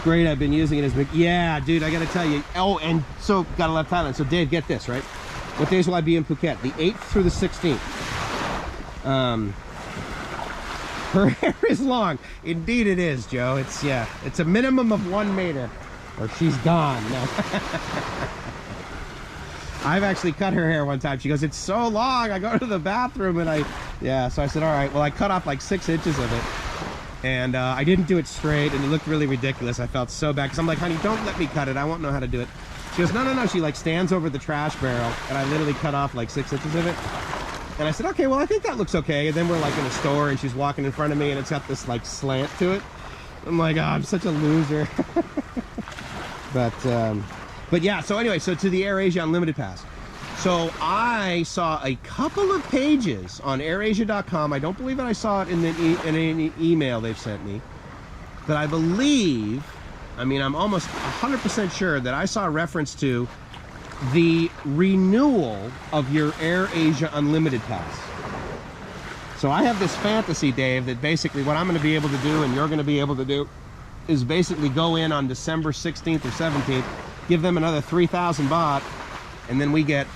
great. I've been using it as big. Yeah, dude, I gotta tell you. Oh, and so gotta love Thailand. So Dave, get this, right? What days will I be in Phuket? The 8th through the 16th. Her hair is long. Indeed it is, Joe. It's, yeah, it's a minimum of 1 meter or she's gone. No. I've actually cut her hair one time. She goes, it's so long. I go to the bathroom and yeah, so I said, all right, well, I cut off like 6 inches of it. And I didn't do it straight, and it looked really ridiculous. I felt so bad, because I'm like, honey, don't let me cut it. I won't know how to do it. She goes, no, no, no. She like stands over the trash barrel, and I literally cut off like 6 inches of it. And I said, okay, well, I think that looks okay. And then we're like in a store, and she's walking in front of me, and it's got this like slant to it. I'm like, oh, I'm such a loser. But yeah, so anyway, so to the AirAsia Unlimited Pass. So I saw a couple of pages on airasia.com. I don't believe that I saw it in any email they've sent me. That I believe, I mean, I'm almost 100% sure that I saw a reference to the renewal of your AirAsia Unlimited Pass. So I have this fantasy, Dave, that basically what I'm going to be able to do and you're going to be able to do is basically go in on December 16th or 17th, give them another 3,000 baht, and then we get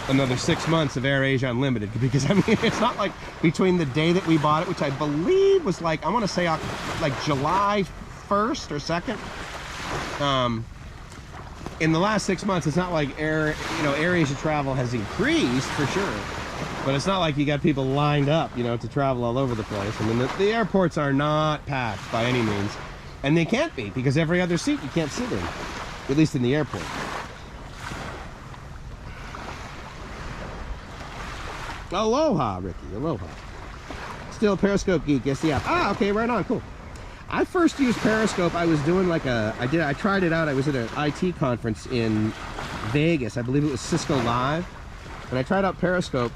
another 6 months of AirAsia Unlimited. Because I mean, it's not like between the day that we bought it, which I believe was like, I want to say like July 1st or 2nd. In the last 6 months, it's not like AirAsia travel has increased for sure, but it's not like you got people lined up, to travel all over the place. I mean, the airports are not packed by any means, and they can't be, because every other seat you can't sit in, at least in the airport. Aloha, Ricky. Aloha. Still a Periscope geek. Yes, the app. Ah, okay, right on. Cool. I first used Periscope. I was doing like I tried it out. I was at an IT conference in Vegas. I believe it was Cisco Live. And I tried out Periscope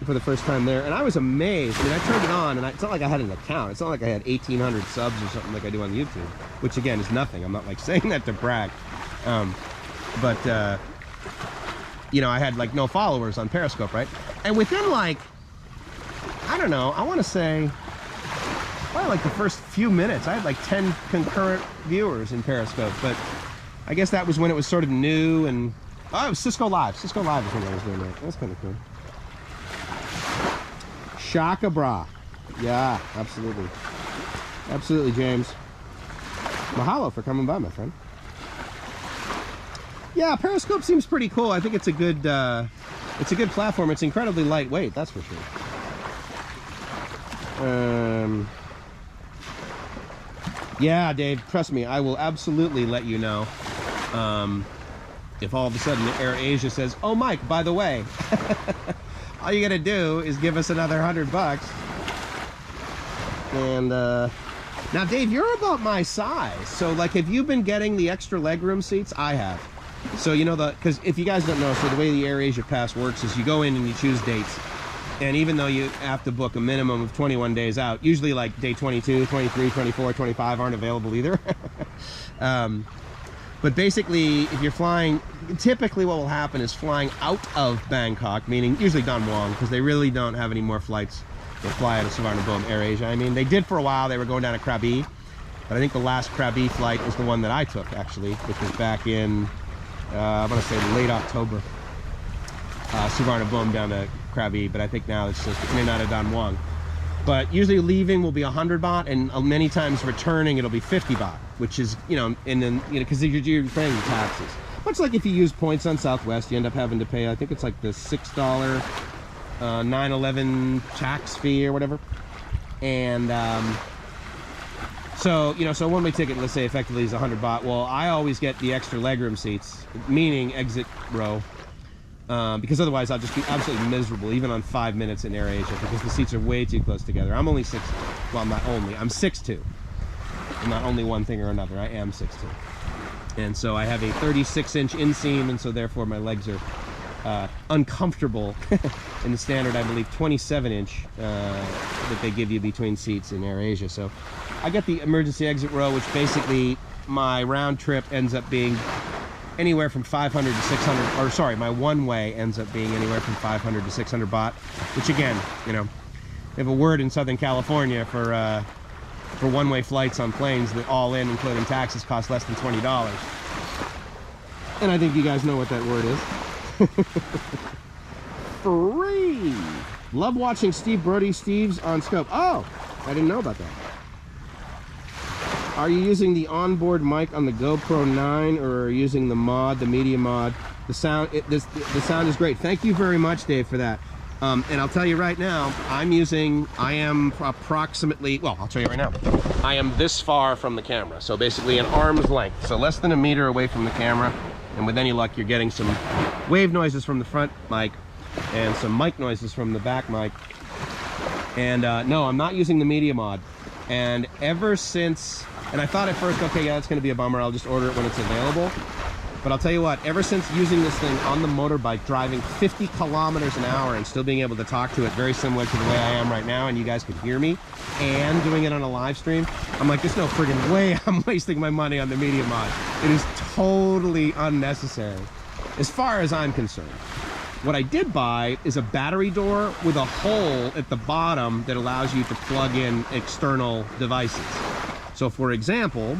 for the first time there. And I was amazed. I mean, I turned it on, and it's not like I had an account. It's not like I had 1,800 subs or something like I do on YouTube. Which, again, is nothing. I'm not, like, saying that to brag. I had like no followers on Periscope, right? And within like, I don't know, I want to say, probably like the first few minutes, I had like 10 concurrent viewers in Periscope. But I guess that was when it was sort of new, and oh, it was Cisco Live. Cisco Live is when I was doing that. That's kind of cool. Shaka bra. Yeah, absolutely. Absolutely, James. Mahalo for coming by, my friend. Yeah, Periscope seems pretty cool. I think it's a good platform. It's incredibly lightweight, that's for sure. Yeah, Dave, trust me, I will absolutely let you know if all of a sudden AirAsia says, oh, Mike, by the way, all you gotta do is give us another $100. And now, Dave, you're about my size. So, like, have you been getting the extra legroom seats? I have. So, because if you guys don't know, so the way the AirAsia Pass works is you go in and you choose dates. And even though you have to book a minimum of 21 days out, usually like day 22, 23, 24, 25 aren't available either. But basically, if you're flying, typically what will happen is flying out of Bangkok, meaning usually Don Muang, because they really don't have any more flights that fly out of Suvarnabhumi AirAsia. I mean, they did for a while. They were going down to Krabi. But I think the last Krabi flight was the one that I took, actually, which was back in... I'm going to say late October. Suvarnabhumi down to Krabi, but I think now it's just in and out of Don Muang. But usually leaving will be 100 baht, and many times returning it'll be 50 baht, which is, because you're paying the taxes. Much like if you use points on Southwest, you end up having to pay, I think it's like the $6 9/11 tax fee or whatever. And so one-way ticket, let's say effectively is 100 baht. Well, I always get the extra legroom seats, meaning exit row, because otherwise I'll just be absolutely miserable, even on 5 minutes in AirAsia, because the seats are way too close together. I'm only 6'2". Well, I'm not only. I'm 6'2". I'm not only one thing or another. I am 6'2". And so I have a 36-inch inseam, and so therefore my legs are uncomfortable in the standard, I believe, 27-inch that they give you between seats in AirAsia. So I get the emergency exit row, which basically my round trip ends up being anywhere from 500 to 600, or sorry, my one-way ends up being anywhere from 500 to 600 baht, which again, they have a word in Southern California for for one-way flights on planes that all in, including taxes, cost less than $20. And I think you guys know what that word is. Free. Love watching Steve Brody Steve's on scope. Oh, I didn't know about that. Are you using the onboard mic on the GoPro 9 or are you using the mod, the media mod? The sound, the sound is great. Thank you very much, Dave, for that. And I'll tell you right now, I am approximately, well, I'll tell you right now, I am this far from the camera. So basically an arm's length. So less than a meter away from the camera. And with any luck, you're getting some wave noises from the front mic and some mic noises from the back mic. And no, I'm not using the media mod. And ever since, and I thought at first, okay, yeah, it's going to be a bummer. I'll just order it when it's available. But I'll tell you what, ever since using this thing on the motorbike, driving 50 kilometers an hour and still being able to talk to it very similar to the way I am right now, and you guys could hear me, and doing it on a live stream, I'm like, there's no friggin' way I'm wasting my money on the media mod. It is totally unnecessary, as far as I'm concerned. What I did buy is a battery door with a hole at the bottom that allows you to plug in external devices. So for example,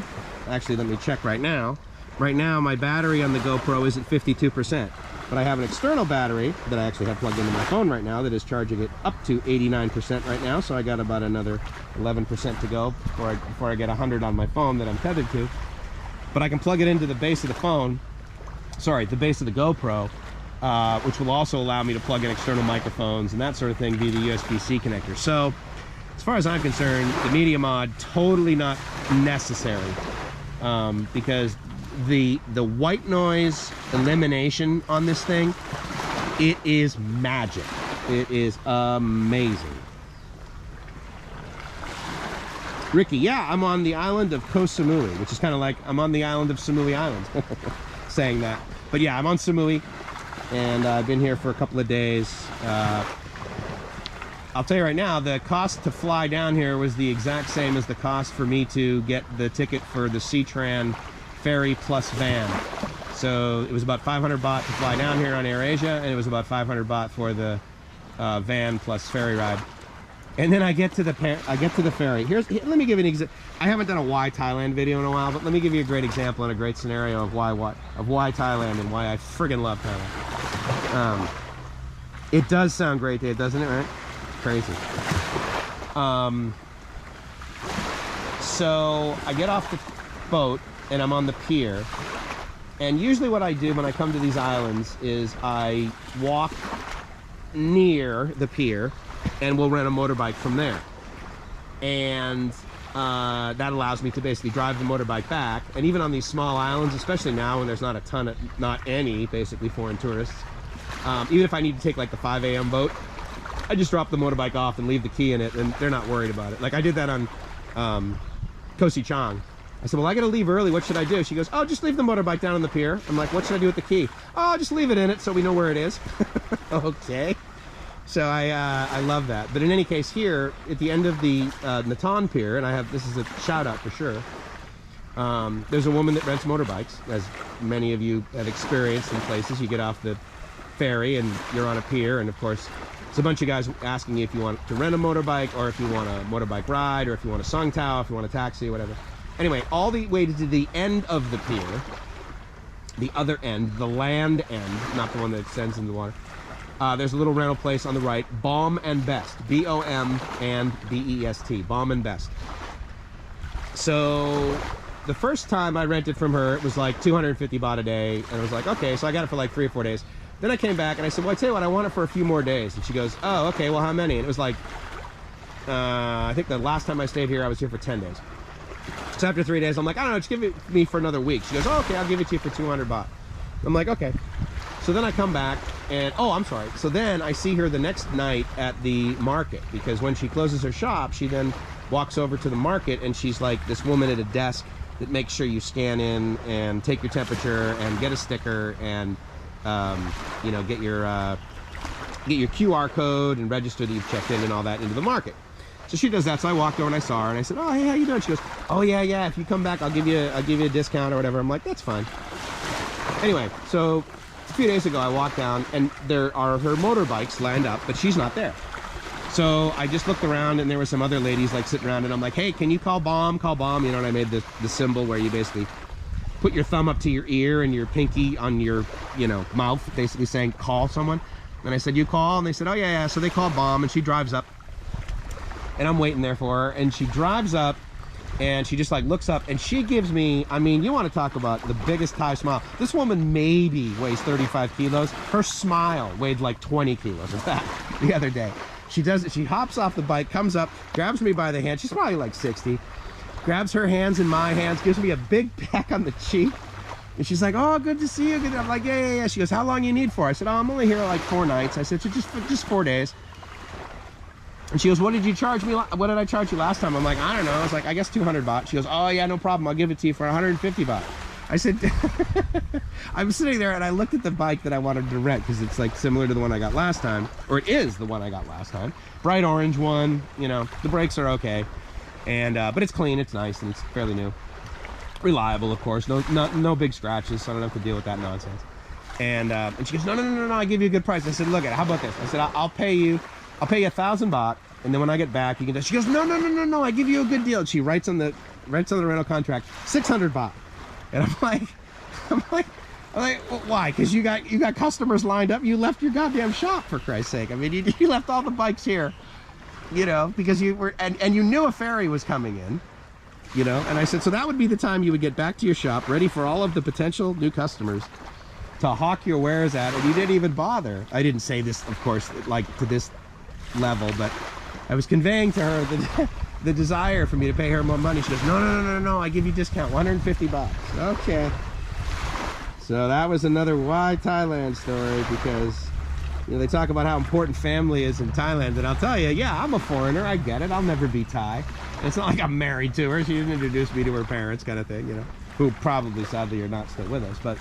actually let me check right now. Right now my battery on the GoPro is at 52%, but I have an external battery that I actually have plugged into my phone right now that is charging it up to 89% right now, so I got about another 11% to go before I get 100 on my phone that I'm tethered to. But I can plug it into the base of the phone, sorry, the base of the GoPro, which will also allow me to plug in external microphones and that sort of thing via the USB-C connector. So as far as I'm concerned, the media mod, totally not necessary, because the white noise elimination on this thing, it is magic. It is amazing. Ricky, yeah, I'm on the island of Koh Samui, which is kind of like I'm on the island of Samui Island, saying that. But yeah, I'm on Samui, and I've been here for a couple of days. I'll tell you right now, the cost to fly down here was the exact same as the cost for me to get the ticket for the C-Tran ferry plus van. So it was about 500 baht to fly down here on AirAsia, and it was about 500 baht for the van plus ferry ride. And then I get to the ferry. Let me give you an example. I haven't done a why Thailand video in a while, but let me give you a great example and a great scenario of why Thailand and why I friggin' love Thailand. It does sound great, Dave, doesn't it? Right? Crazy. So I get off the boat and I'm on the pier, and usually what I do when I come to these islands is I walk near the pier and we'll rent a motorbike from there, and that allows me to basically drive the motorbike back. And even on these small islands, especially now when there's not any basically foreign tourists, even if I need to take like the 5 a.m. boat, I just drop the motorbike off and leave the key in it, and they're not worried about it. Like I did that on Koh Samui. I said, well, I gotta leave early, what should I do? She goes, oh, just leave the motorbike down on the pier. I'm like, what should I do with the key? Oh, just leave it in it so we know where it is. Okay. So I love that. But in any case, here at the end of the Natan Pier, and this is a shout out for sure, there's a woman that rents motorbikes, as many of you have experienced in places. You get off the ferry and you're on a pier, and of course it's a bunch of guys asking you if you want to rent a motorbike, or if you want a motorbike ride, or if you want a song tao, if you want a taxi, whatever. Anyway, all the way to the end of the pier, the other end, the land end, not the one that extends into the water, there's a little rental place on the right, Bomb and Best, B-O-M and B-E-S-T, Bomb and Best. So the first time I rented from her, it was like 250 baht a day, and I was like, okay, so I got it for like 3 or 4 days. Then I came back and I said, well, I tell you what, I want it for a few more days. And she goes, oh, okay, well, how many? And it was like, I think the last time I stayed here, I was here for 10 days. So after 3 days, I'm like, I don't know, just give it me for another week. She goes, oh, okay, I'll give it to you for 200 baht. I'm like, okay. So then I come back and, oh, I'm sorry. So then I see her the next night at the market, because when she closes her shop, she then walks over to the market, and she's like this woman at a desk that makes sure you scan in and take your temperature and get a sticker and, you know, get your QR code and register that you've checked in and all that into the market. So she does that. So I walked over and I saw her and I said, oh, hey, how you doing? She goes, oh, yeah, if you come back, I'll give you a discount or whatever. I'm like, that's fine. Anyway, so a few days ago I walked down and there are her motorbikes lined up, but she's not there. So I just looked around and there were some other ladies like sitting around, and I'm like, hey, can you call bomb, you know, and I made the symbol where you basically put your thumb up to your ear and your pinky on your, you know, mouth, basically saying call someone. And I said, you call? And they said, oh yeah, yeah. So they called bomb, and she drives up, and I'm waiting there for her, and she drives up, and she just like looks up, and she gives me, I mean, you want to talk about the biggest Thai smile. This woman maybe weighs 35 kilos. Her smile weighed like 20 kilos of that the other day. She does it. She hops off the bike, comes up, grabs me by the hand. She's probably like 60. Grabs her hands in my hands, gives me a big peck on the cheek. And she's like, oh, good to see you. I'm like, yeah, yeah, yeah. She goes, how long you need for? I said, oh, I'm only here like 4 nights. I said, so just 4 days. And she goes, what did you charge me? What did I charge you last time? I'm like, I don't know. I was like, I guess 200 baht. She goes, oh yeah, no problem. I'll give it to you for 150 baht. I said, I'm sitting there and I looked at the bike that I wanted to rent because it's like similar to the one I got last time, or it is the one I got last time. Bright orange one, you know, the brakes are okay. And, but it's clean, it's nice, and it's fairly new. Reliable, of course, no big scratches, so I don't have to deal with that nonsense. And she goes, no, I give you a good price. I said, look at it, how about this? I said, I'll pay you 1,000 baht, and then when I get back, you can. She goes, no, I give you a good deal. And she writes on the rental contract 600 baht, and I'm like, well, why? Because you got customers lined up. You left your goddamn shop, for Christ's sake. I mean, you left all the bikes here, you know, because you were and you knew a ferry was coming in, you know. And I said, so that would be the time you would get back to your shop, ready for all of the potential new customers to hawk your wares at, and you didn't even bother. I didn't say this, of course, like to this level, but I was conveying to her the desire for me to pay her more money. She goes, no, I give you discount, 150 bucks. Okay. So that was another why Thailand story, because, you know, they talk about how important family is in Thailand, and I'll tell you, yeah, I'm a foreigner, I get it, I'll never be Thai. It's not like I'm married to her, she didn't introduce me to her parents, kind of thing, you know, who probably sadly are not still with us, but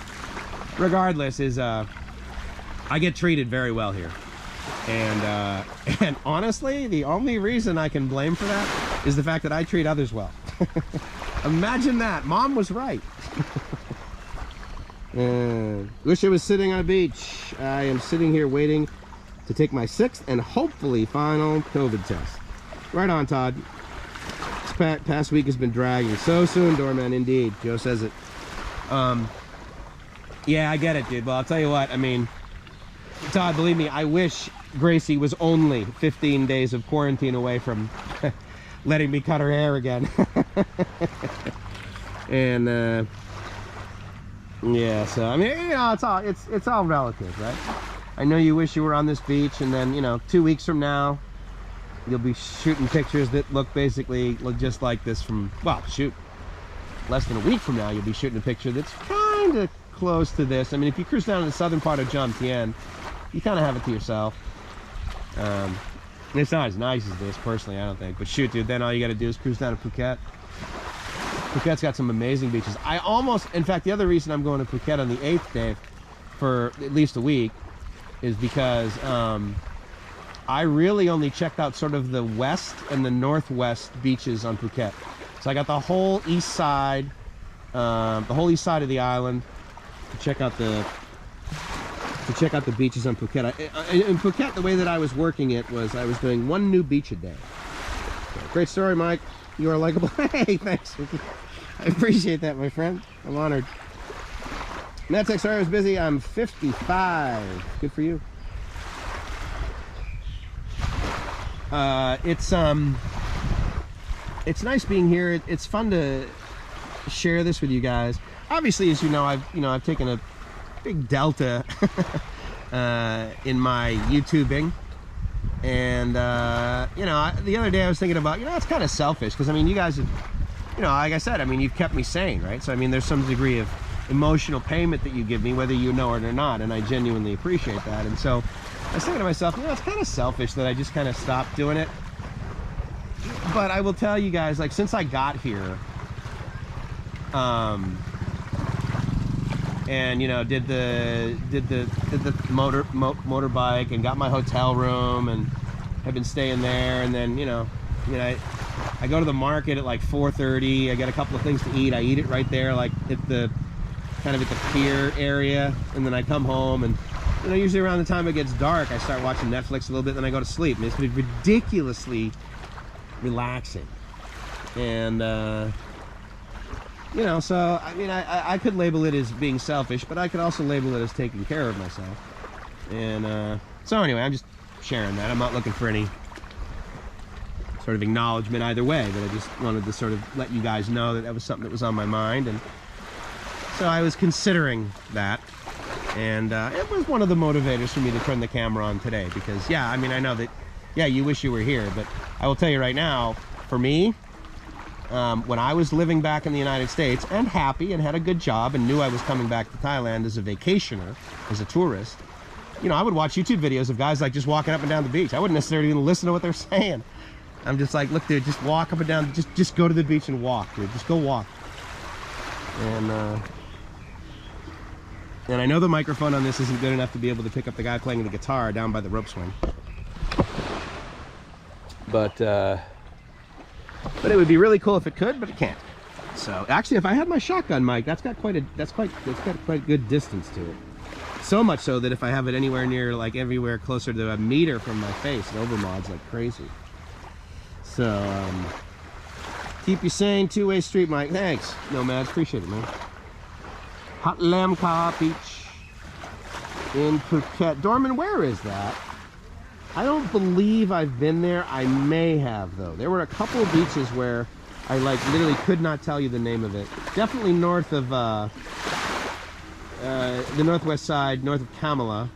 regardless, is I get treated very well here. And honestly, the only reason I can blame for that is the fact that I treat others well. Imagine that. Mom was right. Wish I was sitting on a beach. I am sitting here waiting to take my 6th and hopefully final COVID test. Right on, Todd. This past week has been dragging. So soon, doorman, indeed. Joe says it. Yeah, I get it, dude. Well, I'll tell you what. I mean, Todd, believe me, I wish Gracie was only 15 days of quarantine away from letting me cut her hair again. And yeah, so I mean, you know, it's all relative, right? I know you wish you were on this beach, and then, you know, 2 weeks from now you'll be shooting pictures that look basically just like this from, well, shoot, less than a week from now you'll be shooting a picture that's kind of close to this. I mean, if you cruise down to the southern part of Jomtien, you kind of have it to yourself. It's not as nice as this, personally, I don't think. But shoot, dude, then all you got to do is cruise down to Phuket. Phuket's got some amazing beaches. In fact, the other reason I'm going to Phuket on the 8th day for at least a week is because I really only checked out sort of the west and the northwest beaches on Phuket. So I got the whole east side of the island to check out the beaches on Phuket. In Phuket, the way that I was working it was I was doing 1 new beach a day. So, great story, Mike. You are likable. Hey, thanks. I appreciate that, my friend. I'm honored. Nettex, sorry I was busy. I'm 55. Good for you. It's nice being here. It's fun to share this with you guys. Obviously, as you know, I've taken a big delta in my YouTubing, and you know, the other day I was thinking about, you know, it's kind of selfish because I mean, you guys have, you know, like I said, I mean, you've kept me sane, right? So I mean, there's some degree of emotional payment that you give me, whether you know it or not, and I genuinely appreciate that. And so I was thinking to myself, you know, it's kind of selfish that I just kind of stopped doing it. But I will tell you guys, like, since I got here, and you know, did the motorbike and got my hotel room and have been staying there, and then you know I go to the market at like 4:30. I get a couple of things to eat. I eat it right there, like at the kind of at the pier area, and then I come home and you know, usually around the time it gets dark, I start watching Netflix a little bit, then I go to sleep. And it's been ridiculously relaxing. And, you know, so, I mean, I could label it as being selfish, but I could also label it as taking care of myself. And, so anyway, I'm just sharing that. I'm not looking for any sort of acknowledgement either way, but I just wanted to sort of let you guys know that that was something that was on my mind. And so I was considering that. And it was one of the motivators for me to turn the camera on today, because, yeah, I mean, I know that, yeah, you wish you were here, but I will tell you right now, for me, when I was living back in the United States and happy and had a good job and knew I was coming back to Thailand as a vacationer, as a tourist, you know, I would watch YouTube videos of guys like just walking up and down the beach. I wouldn't necessarily even listen to what they're saying. I'm just like, look, dude, just walk up and down, just go to the beach and walk, dude, just go walk. And I know the microphone on this isn't good enough to be able to pick up the guy playing the guitar down by the rope swing. But it would be really cool if it could, but it can't. So actually, if I had my shotgun mic, that's got quite good distance to it. So much so that if I have it anywhere near, like everywhere closer to a meter from my face, it overmods like crazy. So keep you sane, two-way street mic. Thanks, Nomads, appreciate it, man. Hot Lam Ka Beach in Phuket. Dorman, where is that? I don't believe I've been there. I may have, though. There were a couple of beaches where I like literally could not tell you the name of it. Definitely north of the northwest side, north of Kamala.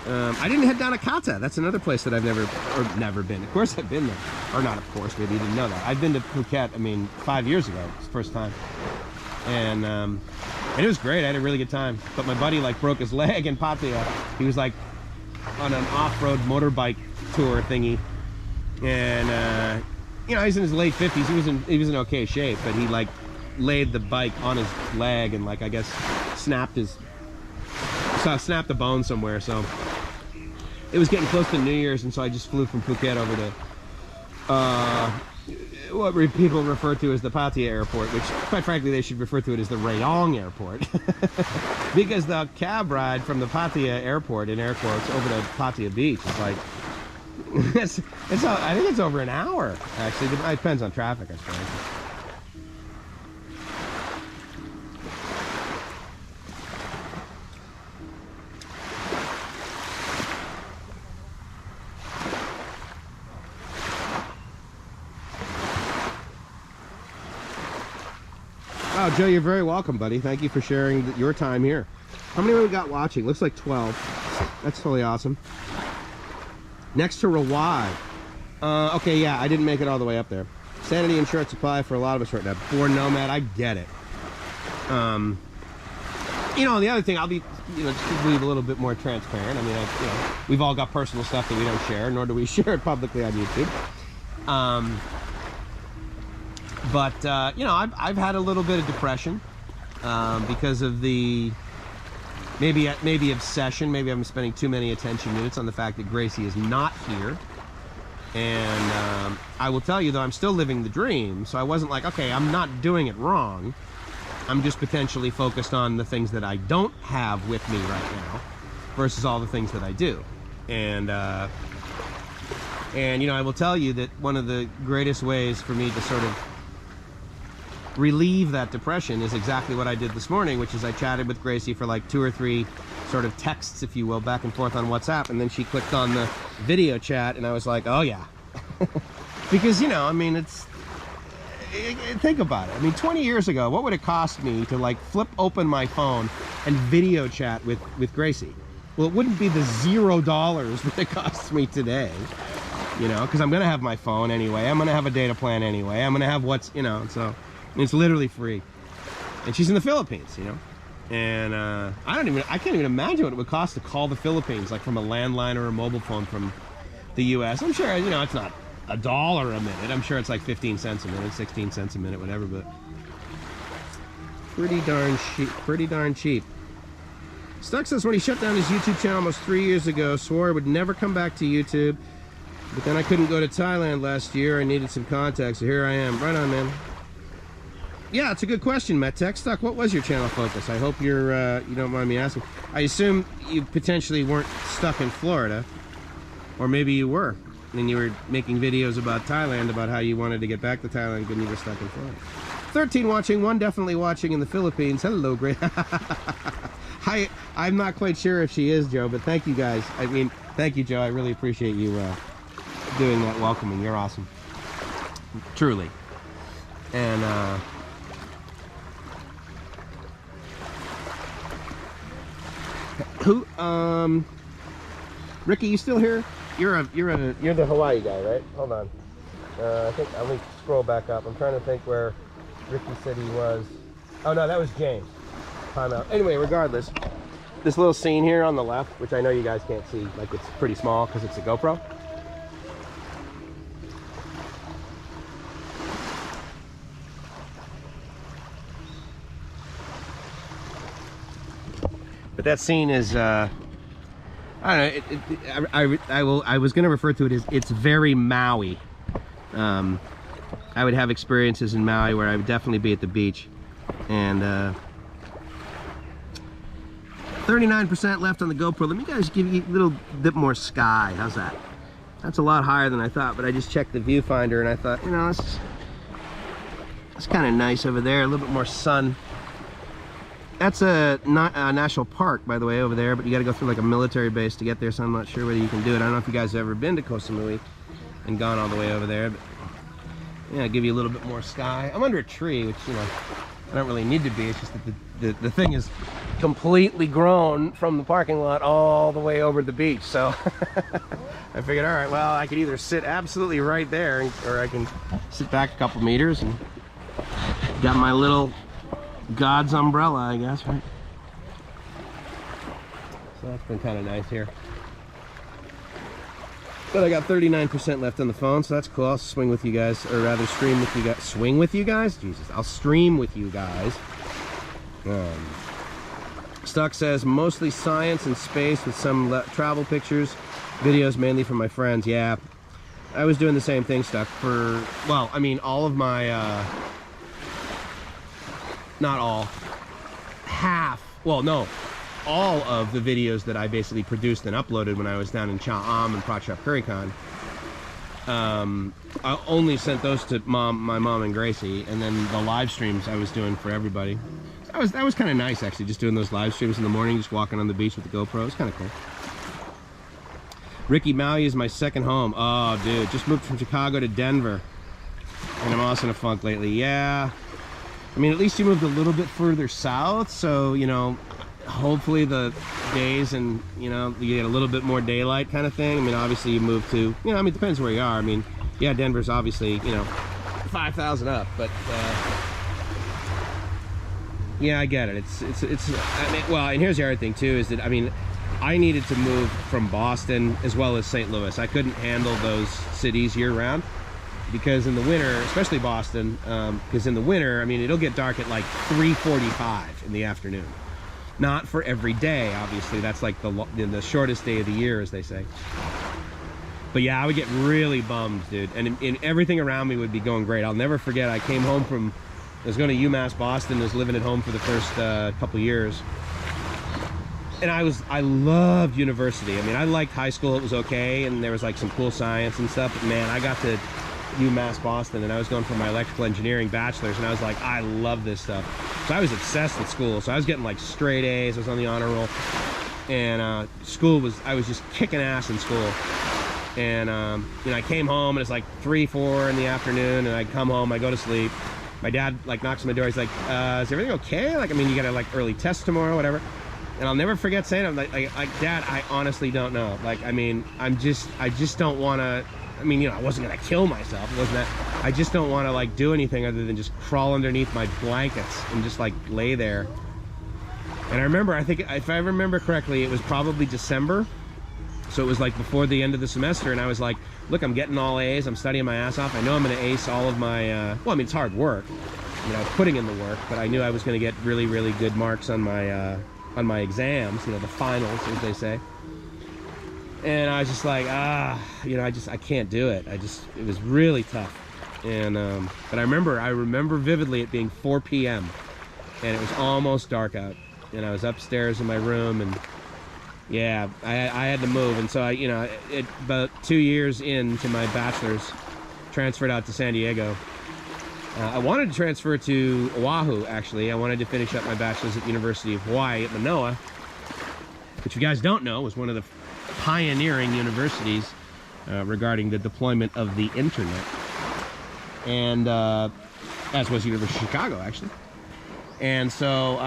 I didn't head down to Kata. That's another place that I've never been. Of course I've been there. Or not of course, maybe you didn't know that. I've been to Phuket, I mean, 5 years ago. It's the first time. And it was great. I had a really good time. But my buddy like broke his leg in Pattaya. He was like on an off-road motorbike tour thingy. And you know, he's in his late 50s. He was in okay shape, but he like laid the bike on his leg and like I guess snapped the bone somewhere. So it was getting close to New Year's, and so I just flew from Phuket over to what people refer to as the Pattaya airport, which quite frankly they should refer to it as the Rayong airport. Because the cab ride from the Pattaya airport, in air quotes, over to Pattaya beach is like I think it's over an hour actually. It depends on traffic, I suppose. Oh, Joe, you're very welcome, buddy. Thank you for sharing your time here. How many we got watching? Looks like 12. That's totally awesome. Next to Rawai. Okay, yeah, I didn't make it all the way up there. Sanity and short supply for a lot of us right now. Born Nomad, I get it. You know, the other thing, I'll be, you know, just to be a little bit more transparent. I mean, you know, we've all got personal stuff that we don't share, nor do we share it publicly on YouTube. But you know, I've had a little bit of depression because of the maybe obsession. Maybe I'm spending too many attention units on the fact that Gracie is not here. And I will tell you, though, I'm still living the dream. So I wasn't like, okay, I'm not doing it wrong. I'm just potentially focused on the things that I don't have with me right now versus all the things that I do. And you know, I will tell you that one of the greatest ways for me to sort of relieve that depression is exactly what I did this morning, which is I chatted with Gracie for like 2 or 3 sort of texts, if you will, back and forth on WhatsApp, and then she clicked on the video chat, and I was like, oh yeah. Because, you know, I mean, think about it. I mean, 20 years ago, what would it cost me to like flip open my phone and video chat with Gracie? Well, it wouldn't be the $0 that it costs me today, you know, because I'm going to have my phone anyway. I'm going to have a data plan anyway. I'm going to have what's, you know, so it's literally free. And she's in the Philippines, you know, and I can't even imagine what it would cost to call the Philippines, like from a landline or a mobile phone from the US. I'm sure, you know, it's not $1 a minute. I'm sure it's like 15 cents a minute, 16 cents a minute, whatever, but pretty darn cheap. Stuck says when he shut down his YouTube channel almost 3 years ago, swore I would never come back to YouTube, but then I couldn't go to Thailand last year. I needed some context, so here I am. Right on, man. Yeah, it's a good question, Matt Tech Stuck. What was your channel focus? I hope you don't mind me asking. I assume you potentially weren't stuck in Florida, or maybe you were, and you were making videos about Thailand, about how you wanted to get back to Thailand when you were stuck in Florida. 13 watching, 1 definitely watching in the Philippines. Hello, great. Hi, I'm not quite sure if she is, Joe, but thank you guys. I mean, thank you, Joe. I really appreciate you doing that welcoming. You're awesome. Truly. And Ricky, you still here? You're the Hawaii guy, right? Hold on. I think let me scroll back up. I'm trying to think where Ricky said he was. Oh no, that was James. Time out. Anyway, regardless, this little scene here on the left, which I know you guys can't see, like it's pretty small because it's a GoPro. But that scene is, I don't know. I was going to refer to it as it's very Maui. I would have experiences in Maui where I would definitely be at the beach, and 39% left on the GoPro. Let me guys give you a little bit more sky. How's that? That's a lot higher than I thought, but I just checked the viewfinder and I thought, you know, it's kind of nice over there. A little bit more sun. That's a national park, by the way, over there, but you got to go through like a military base to get there, so I'm not sure whether you can do it. I don't know if you guys have ever been to Koh Samui and gone all the way over there, but yeah, I'll give you a little bit more sky. I'm under a tree, which, you know, I don't really need to be. It's just that the thing is completely grown from the parking lot all the way over to the beach, so I figured, all right, well, I could either sit absolutely right there, or I can sit back a couple meters and got my little God's umbrella, I guess, right? So that's been kind of nice here. But I got 39% left on the phone, so that's cool. I'll swing with you guys, or rather stream with you guys. Swing with you guys? Jesus, I'll stream with you guys. Stuck says, mostly science and space with some travel pictures, videos mainly from my friends. Yeah, I was doing the same thing, Stuck, for, well, I mean, all of my, not all, half, well, no, all of the videos that I basically produced and uploaded when I was down in Cha Am and Prachuap Khiri Khan, I only sent those to my mom and Gracie, and then the live streams I was doing for everybody. That was kind of nice, actually, just doing those live streams in the morning, just walking on the beach with the GoPro. It's kind of cool. Ricky, Maui is my second home. Oh, dude, just moved from Chicago to Denver, and I'm also in a funk lately. Yeah, I mean, at least you moved a little bit further south, so, you know, hopefully the days and, you know, you get a little bit more daylight kind of thing. I mean, obviously you move to, you know, I mean, it depends where you are. I mean, yeah, Denver's obviously, you know, 5,000 up, but yeah, I get it. It's I mean, well, and here's the other thing too, is that, I mean, I needed to move from Boston as well as St. Louis. I couldn't handle those cities year round, because in the winter, especially Boston, because in the winter, I mean, it'll get dark at like 3:45 in the afternoon. Not for every day, obviously. That's like the shortest day of the year, as they say. But yeah, I would get really bummed, dude. And everything around me would be going great. I'll never forget, I came home from, I was going to UMass Boston, was living at home for the first couple years. And I loved university. I mean, I liked high school, it was okay, and there was like some cool science and stuff, but man, I got to UMass Boston, and I was going for my electrical engineering bachelor's, and I was like, I love this stuff. So I was obsessed with school. So I was getting like straight A's, I was on the honor roll, and I was just kicking ass in school. And you know, I came home and it's like 3, 4 in the afternoon, and I come home, I go to sleep. My dad like knocks on my door, he's like, is everything okay? Like, I mean, you got a like early test tomorrow, whatever. And I'll never forget saying, I'm like, Dad, I honestly don't know. Like, I mean, I just don't want to, I mean, you know, I wasn't gonna kill myself. It wasn't that. I just don't want to like do anything other than just crawl underneath my blankets and just like lay there. And I remember, I think, if I remember correctly, it was probably December. So it was like before the end of the semester, and I was like, look, I'm getting all A's, I'm studying my ass off. I know I'm gonna ace all of my, well, I mean, it's hard work. You know, I was putting in the work, but I knew I was gonna get really, really good marks on my exams, you know, the finals, as they say. And I was just like, you know, I can't do it. It was really tough. And but I remember vividly it being 4 p.m. and it was almost dark out, and I was upstairs in my room, and yeah, I had to move. And so I, about 2 years into my bachelor's, transferred out to San Diego. I wanted to transfer to Oahu, actually. I wanted to finish up my bachelor's at the University of Hawaii at Manoa, which, if you guys don't know, was one of the pioneering universities regarding the deployment of the internet. And as was University of Chicago, actually. And so,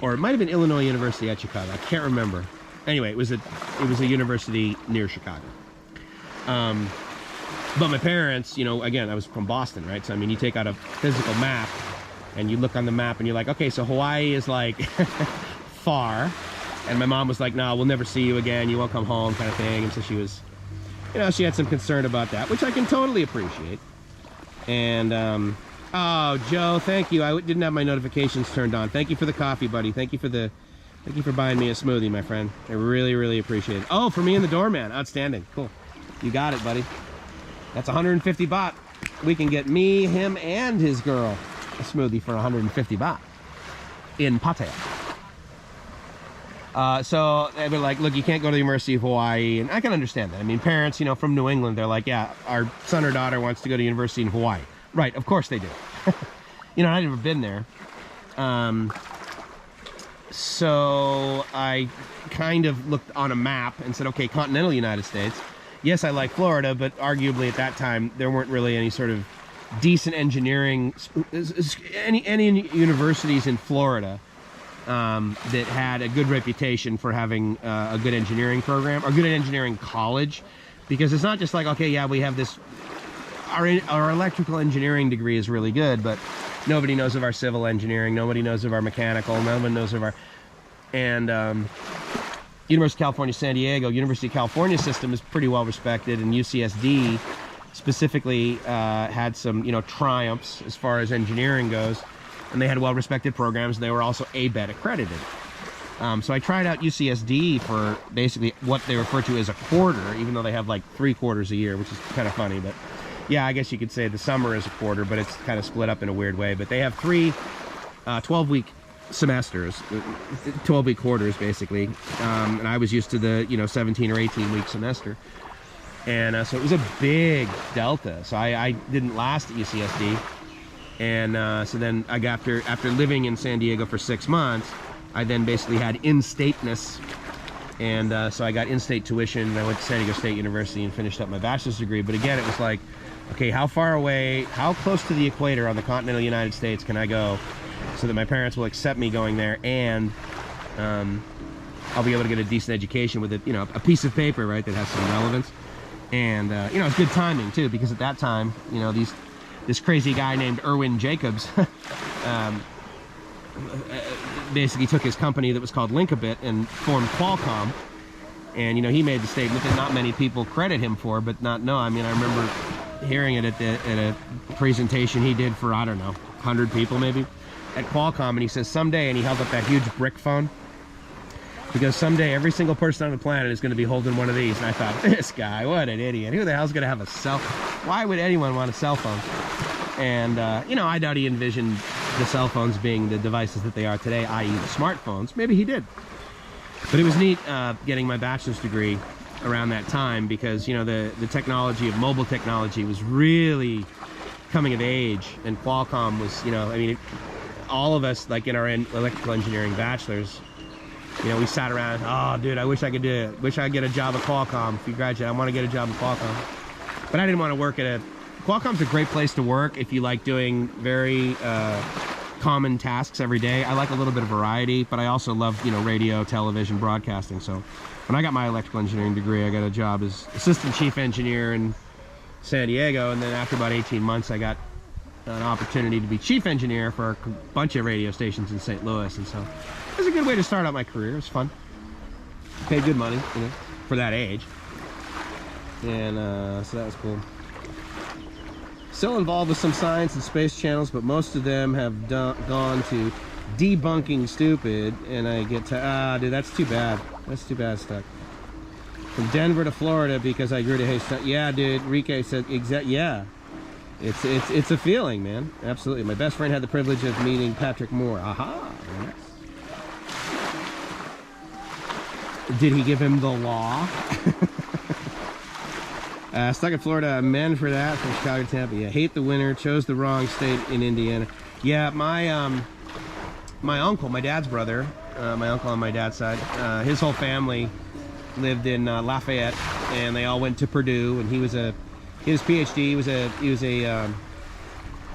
or it might have been Illinois University at Chicago. I can't remember. Anyway, it was a university near Chicago. But my parents, again, I was from Boston, right? So, I mean, you take out a physical map and you look on the map and you're like, okay, so Hawaii is like far. And my mom was like, no, we'll never see you again. You won't come home, kind of thing. And so she was, she had some concern about that, which I can totally appreciate. And, oh, Joe, thank you. I didn't have my notifications turned on. Thank you for the coffee, buddy. Thank you for buying me a smoothie, my friend. I really, really appreciate it. Oh, for me and the doorman. Outstanding. Cool. You got it, buddy. That's 150 baht. We can get me, him, and his girl a smoothie for 150 baht in Pattaya. So they were like, look, you can't go to the University of Hawaii, and I can understand that. I mean, parents, from New England, they're like, yeah, our son or daughter wants to go to university in Hawaii. Right, of course they do. I'd never been there. So I kind of looked on a map and said, okay, continental United States. Yes, I like Florida, but arguably at that time, there weren't really any sort of decent engineering, any universities in Florida that had a good reputation for having a good engineering program or good engineering college. Because it's not just like, okay, yeah, we have this, our electrical engineering degree is really good, but nobody knows of our civil engineering, nobody knows of our mechanical, no one knows of our, and University of California, San Diego, University of California system is pretty well respected, and UCSD specifically had some, triumphs as far as engineering goes, and they had well-respected programs, and they were also ABET accredited. So I tried out UCSD for basically what they refer to as a quarter, even though they have like 3 quarters a year, which is kind of funny, but yeah, I guess you could say the summer is a quarter, but it's kind of split up in a weird way. But they have 3 12-week semesters, 12-week quarters, basically. And I was used to the, 17 or 18-week semester. And so it was a big delta. So I didn't last at UCSD. And so then after living in San Diego for 6 months, I then basically had in-stateness. And so I got in-state tuition, and I went to San Diego State University and finished up my bachelor's degree. But again, it was like, okay, how far away, how close to the equator on the continental United States can I go so that my parents will accept me going there, and I'll be able to get a decent education with a piece of paper, right, that has some relevance. And it's good timing too, because at that time, this crazy guy named Erwin Jacobs basically took his company that was called Linkabit and formed Qualcomm. And he made the statement that not many people credit him for, but I remember hearing it at a presentation he did for, I don't know, 100 people maybe at Qualcomm, and he says someday, and he held up that huge brick phone, because someday every single person on the planet is going to be holding one of these. And I thought, this guy, what an idiot. Who the hell's going to have a cell phone? Why would anyone want a cell phone? And I doubt he envisioned the cell phones being the devices that they are today, i.e. the smartphones. Maybe he did. But it was neat getting my bachelor's degree around that time, because the technology of mobile technology was really coming of age, and Qualcomm was, all of us, like in our electrical engineering bachelors, we sat around, oh dude, I wish I could do it, wish I could get a job at Qualcomm. If you graduate, I want to get a job at Qualcomm. But I didn't want to work at Qualcomm's a great place to work if you like doing very common tasks every day. I like a little bit of variety, but I also love radio, television, broadcasting. So when I got my electrical engineering degree, I got a job as assistant chief engineer in San Diego, and then after about 18 months I got an opportunity to be chief engineer for a bunch of radio stations in St. Louis. And so it was a good way to start out my career. It was fun, paid good money for that age, and so that was cool. Still involved with some science and space channels, but most of them have gone to debunking stupid, and I get to, dude, that's too bad. That's too bad stuff. From Denver to Florida because I grew to hate stuff. Yeah, dude. Rike said yeah. It's a feeling, man. Absolutely. My best friend had the privilege of meeting Patrick Moore. Aha. Yes. Did he give him the law? Stuck in Florida, men for that, from Chicago to Tampa. Yeah, hate the winter, chose the wrong state in Indiana. Yeah, my uncle, my dad's brother, my uncle on my dad's side, his whole family lived in Lafayette, and they all went to Purdue, and his PhD, he was a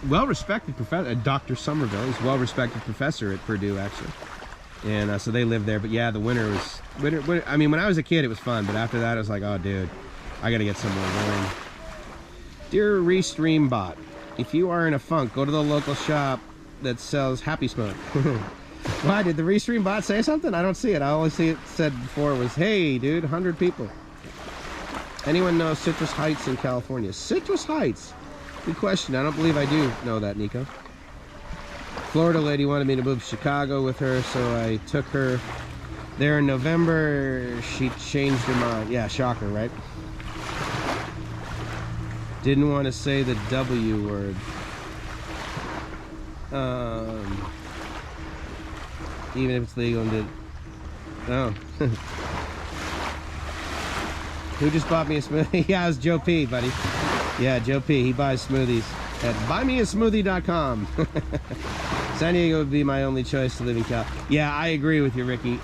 well-respected professor, Dr. Somerville. He's a well-respected professor at Purdue, actually. And so they lived there. But yeah, the winter was, I mean, when I was a kid, it was fun, but after that, I was like, oh, dude, I gotta get somewhere warm. Dear Restream Bot, if you are in a funk, go to the local shop that sells Happy Smoke. Why, did the Restream Bot say something? I don't see it. I only see it said before was, hey, dude, 100 people. Anyone know Citrus Heights in California? Citrus Heights? Good question. I don't believe I do know that, Nico. Florida lady wanted me to move to Chicago with her, so I took her there in November. She changed her mind. Yeah, shocker, right? Didn't want to say the W word. Even if it's legal and did. Oh. Who just bought me a smoothie? Yeah, it was Joe P, buddy. Yeah, Joe P. He buys smoothies at buymeasmoothie.com. San Diego would be my only choice to live in Cal. Yeah, I agree with you, Ricky.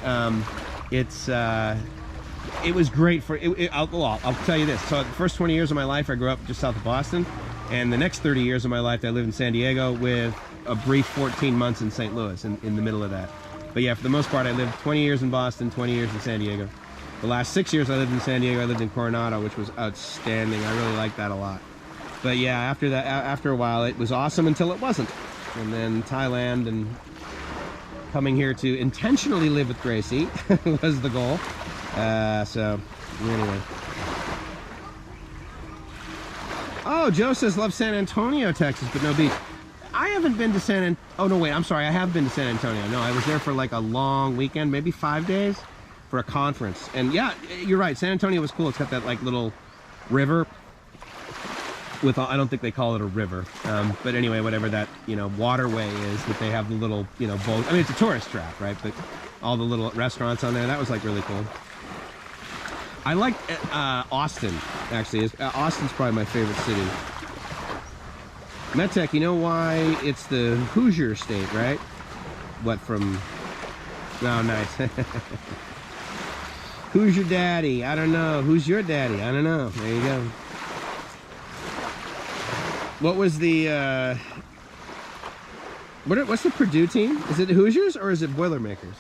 It was great for I'll tell you this. So the first 20 years of my life I grew up just south of Boston, and the next 30 years of my life I lived in San Diego with a brief 14 months in St. Louis in the middle of that. But yeah, for the most part I lived 20 years in Boston, 20 years in San Diego. The last 6 years I lived in San Diego. I lived in Coronado, which was outstanding. I really liked that a lot. But yeah, after that, after a while it was awesome until it wasn't. And then Thailand and coming here to intentionally live with Gracie was the goal. So anyway. Oh, Joe says love San Antonio, Texas, but no beach. I haven't been to San Antonio. Oh no, wait, I'm sorry. I have been to San Antonio. No, I was there for like a long weekend, maybe 5 days for a conference. And yeah, you're right. San Antonio was cool. It's got that like little river with, I don't think they call it a river. But anyway, whatever that, waterway is that they have the little, boat. I mean, it's a tourist trap, right? But all the little restaurants on there, that was like really cool. I like Austin, actually. Austin's probably my favorite city. MedTech, you know why it's the Hoosier state, right? What from... Oh, nice. Who's your daddy? I don't know. Who's your daddy? I don't know. There you go. What was the... What's the Purdue team? Is it the Hoosiers or is it Boilermakers?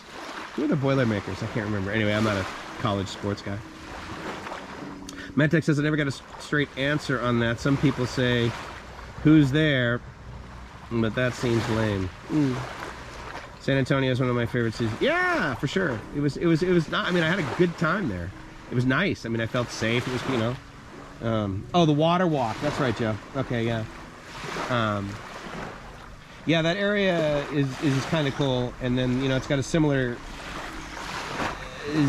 Who are the Boilermakers? I can't remember. Anyway, I'm not a college sports guy. MedTech says I never got a straight answer on that. Some people say, who's there? But that seems lame. San Antonio is one of my favorite cities. Yeah, for sure. It was not, I mean, I had a good time there. It was nice. I mean, I felt safe. It was, oh, the water walk. That's right, Joe. Okay, yeah. Yeah, that area is kind of cool. And then, it's got a similar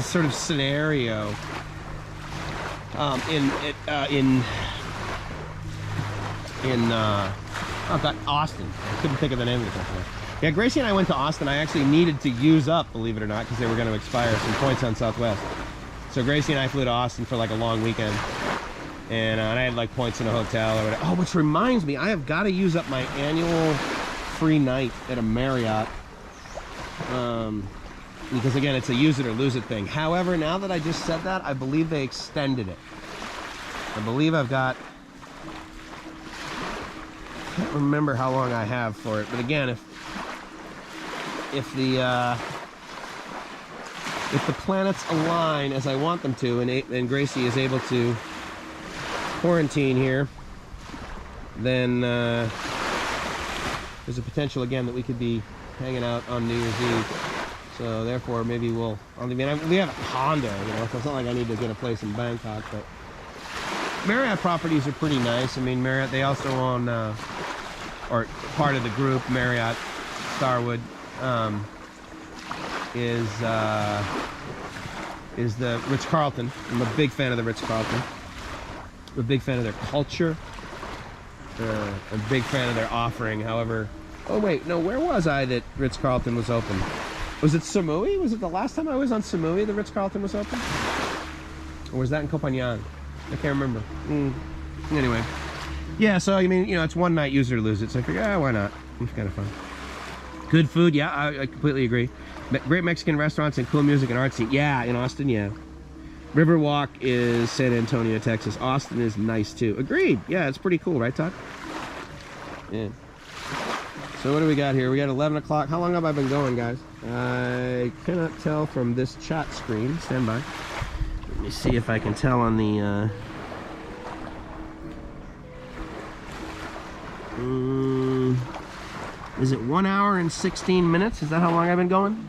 sort of scenario Austin. I couldn't think of the name of the company. Yeah, Gracie and I went to Austin. I actually needed to use up, believe it or not, because they were going to expire some points on Southwest. So Gracie and I flew to Austin for like a long weekend, and I had like points in a hotel or whatever. Oh, which reminds me, I have got to use up my annual free night at a Marriott, because again, it's a use it or lose it thing. However, now that I just said that, I believe they extended it. I believe I've got, I can't remember how long I have for it, but again, if the planets align as I want them to, and Gracie is able to quarantine here, then there's a potential again that we could be hanging out on New Year's Eve. So therefore, maybe we'll. I mean, we have a condo, so it's not like I need to get a place in Bangkok. But Marriott properties are pretty nice. I mean, Marriott, they also own, or part of the group, Marriott Starwood, is is the Ritz-Carlton. I'm a big fan of the Ritz-Carlton. I'm a big fan of their culture. I'm a big fan of their offering. However, oh wait, no, where was I that Ritz-Carlton was open? Was it Samui? Was it the last time I was on Samui the Ritz-Carlton was open? Or was that in Koh Phangan? I can't remember. Anyway. Yeah, so I mean, you know, it's one night, use it or lose it. So I figured, why not? It's kind of fun. Good food, yeah, I completely agree. Great Mexican restaurants and cool music and art scene. Yeah, in Austin, yeah. Riverwalk is San Antonio, Texas. Austin is nice too. Agreed. Yeah, it's pretty cool, right, Todd? Yeah. So what do we got here? We got 11 o'clock. How long have I been going, guys? I cannot tell from this chat screen. Stand by. Let me see if I can tell on the... is it 1 hour and 16 minutes? Is that how long I've been going?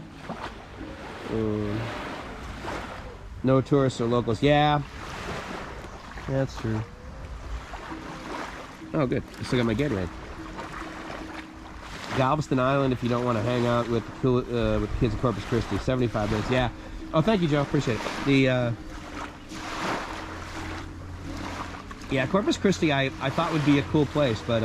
No tourists or locals. Yeah. That's true. Oh, good. I still got my Gatorade. Galveston Island, if you don't want to hang out with the kids of Corpus Christi. 75 minutes. Yeah. Oh, thank you, Joe. Appreciate it. The yeah, Corpus Christi I thought would be a cool place, but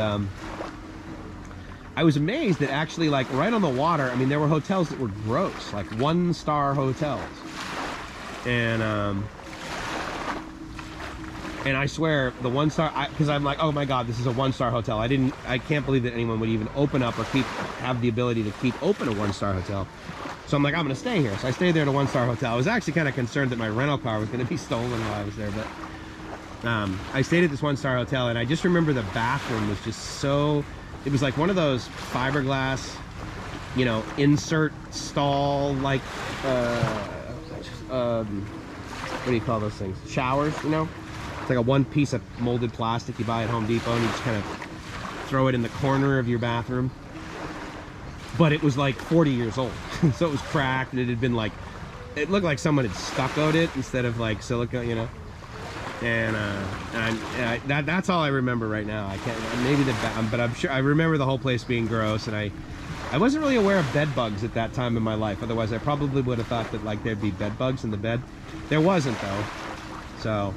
I was amazed that actually, like, right on the water, I mean, there were hotels that were gross, like 1-star hotels. And I swear, the 1-star, because I'm like, oh my God, this is a 1-star hotel. I can't believe that anyone would even open up or have the ability to keep open a 1-star hotel. So I'm like, I'm gonna stay here. So I stayed there at a 1-star hotel. I was actually kind of concerned that my rental car was gonna be stolen while I was there, but I stayed at this 1-star hotel, and I just remember the bathroom was just so, it was like one of those fiberglass, you know, insert stall, like, what do you call those things? Showers, you know? It's like a one piece of molded plastic you buy at Home Depot, and you just kind of throw it in the corner of your bathroom. But it was like 40 years old. So it was cracked, and it had been like, it looked like someone had stuccoed it instead of like silicone, you know? And that's all I remember right now. I can't, maybe but I'm sure I remember the whole place being gross, and I wasn't really aware of bed bugs at that time in my life. Otherwise, I probably would have thought that like there'd be bed bugs in the bed. There wasn't though. So,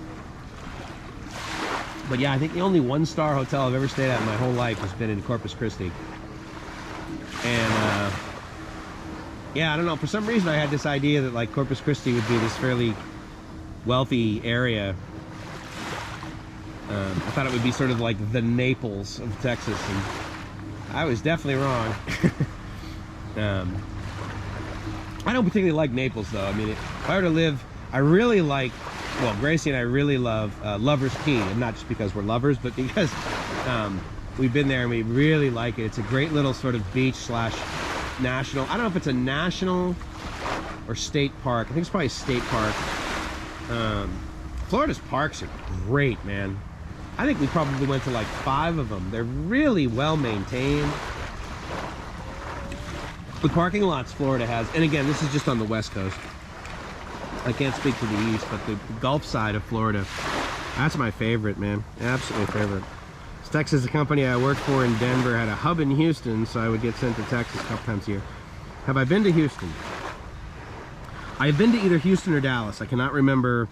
but yeah, I think the only 1-star hotel I've ever stayed at in my whole life has been in Corpus Christi. And yeah, I don't know. For some reason, I had this idea that like Corpus Christi would be this fairly wealthy area. I thought it would be sort of like the Naples of Texas, and I was definitely wrong. I don't particularly like Naples, though. I mean, if I were to live, I really like, well, Gracie and I really love Lover's Key, and not just because we're lovers, but because we've been there and we really like it. It's a great little sort of beach slash national, I don't know if it's a national or state park. I think it's probably a state park. Florida's parks are great, man. I think we probably went to like 5 of them. They're really well maintained. The parking lots Florida has, and again, this is just on the West Coast. I can't speak to the East, but the Gulf side of Florida, that's my favorite, man. Absolutely favorite. Texas, a company I worked for in Denver, had a hub in Houston, so I would get sent to Texas a couple times a year. Have I been to Houston? I've been to either Houston or Dallas. I cannot remember.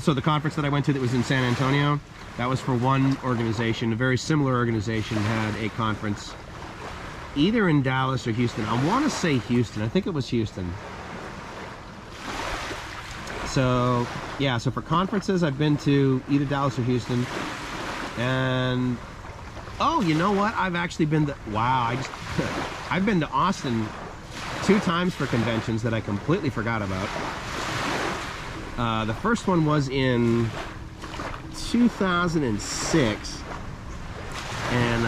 So the conference that I went to that was in San Antonio, that was for one organization. A very similar organization had a conference either in Dallas or Houston. I want to say Houston. I think it was Houston. So yeah, so for conferences I've been to either Dallas or Houston. And oh, you know what? I've actually been to, wow, I've been to Austin 2 times for conventions that I completely forgot about. The first one was in 2006, and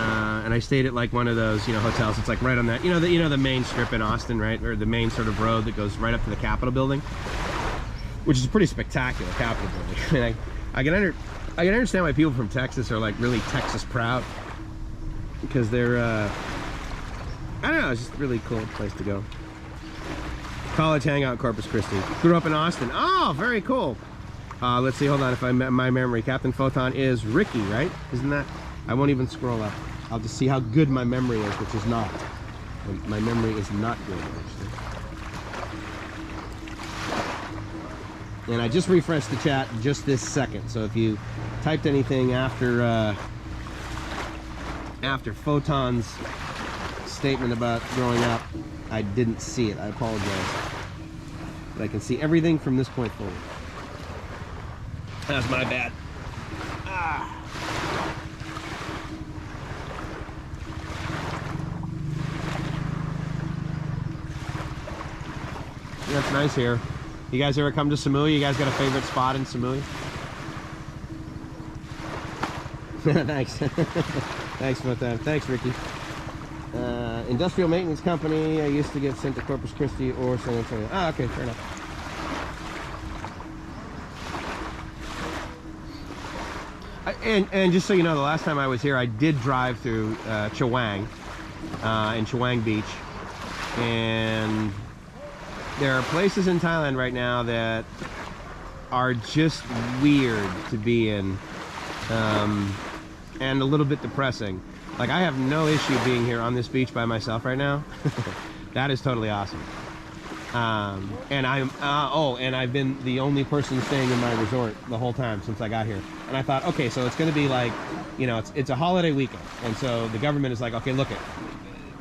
I stayed at like one of those, you know, hotels. It's like right on that, you know, the main strip in Austin, right, or the main sort of road that goes right up to the Capitol building, which is a pretty spectacular Capitol building. I mean, I can understand why people from Texas are like really Texas proud, because they're I don't know, it's just a really cool place to go. College hangout, Corpus Christi. Grew up in Austin. Oh, very cool. Let's see, hold on, if I met my memory. Captain Photon is Ricky, right? Isn't that? I won't even scroll up. I'll just see how good my memory is, which is not. My memory is not good, actually. And I just refreshed the chat just this second. So if you typed anything after Photon's statement about growing up, I didn't see it. I apologize. But I can see everything from this point forward. That's my bad. Ah. Yeah, it's nice here. You guys ever come to Samui? You guys got a favorite spot in Samui? Thanks. Thanks for that. Thanks, Ricky. Industrial maintenance company. I used to get sent to Corpus Christi or San Antonio. Ah, okay, fair enough. And just so you know, the last time I was here, I did drive through Chawang, in Chawang Beach, and there are places in Thailand right now that are just weird to be in, and a little bit depressing. Like, I have no issue being here on this beach by myself right now. That is totally awesome. And I've been the only person staying in my resort the whole time since I got here. And I thought, okay, so it's going to be like, you know, it's a holiday weekend, and so the government is like, okay, look,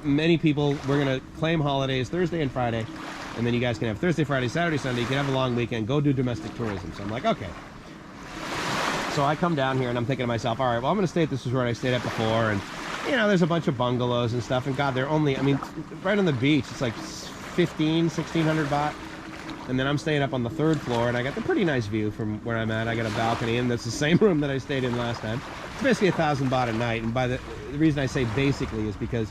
many people, we're going to claim holidays Thursday and Friday. And then you guys can have Thursday, Friday, Saturday, Sunday. You can have a long weekend. Go do domestic tourism. So I'm like, okay. So I come down here and I'm thinking to myself, all right, well, I'm going to stay at this resort I stayed at before. And, you know, there's a bunch of bungalows and stuff. And God, they're only, I mean, right on the beach, it's like 1,600 baht. And then I'm staying up on the 3rd floor, and I got the pretty nice view from where I'm at. I got a balcony, and that's the same room that I stayed in last time. It's basically 1,000 baht a night. And by the reason I say basically is because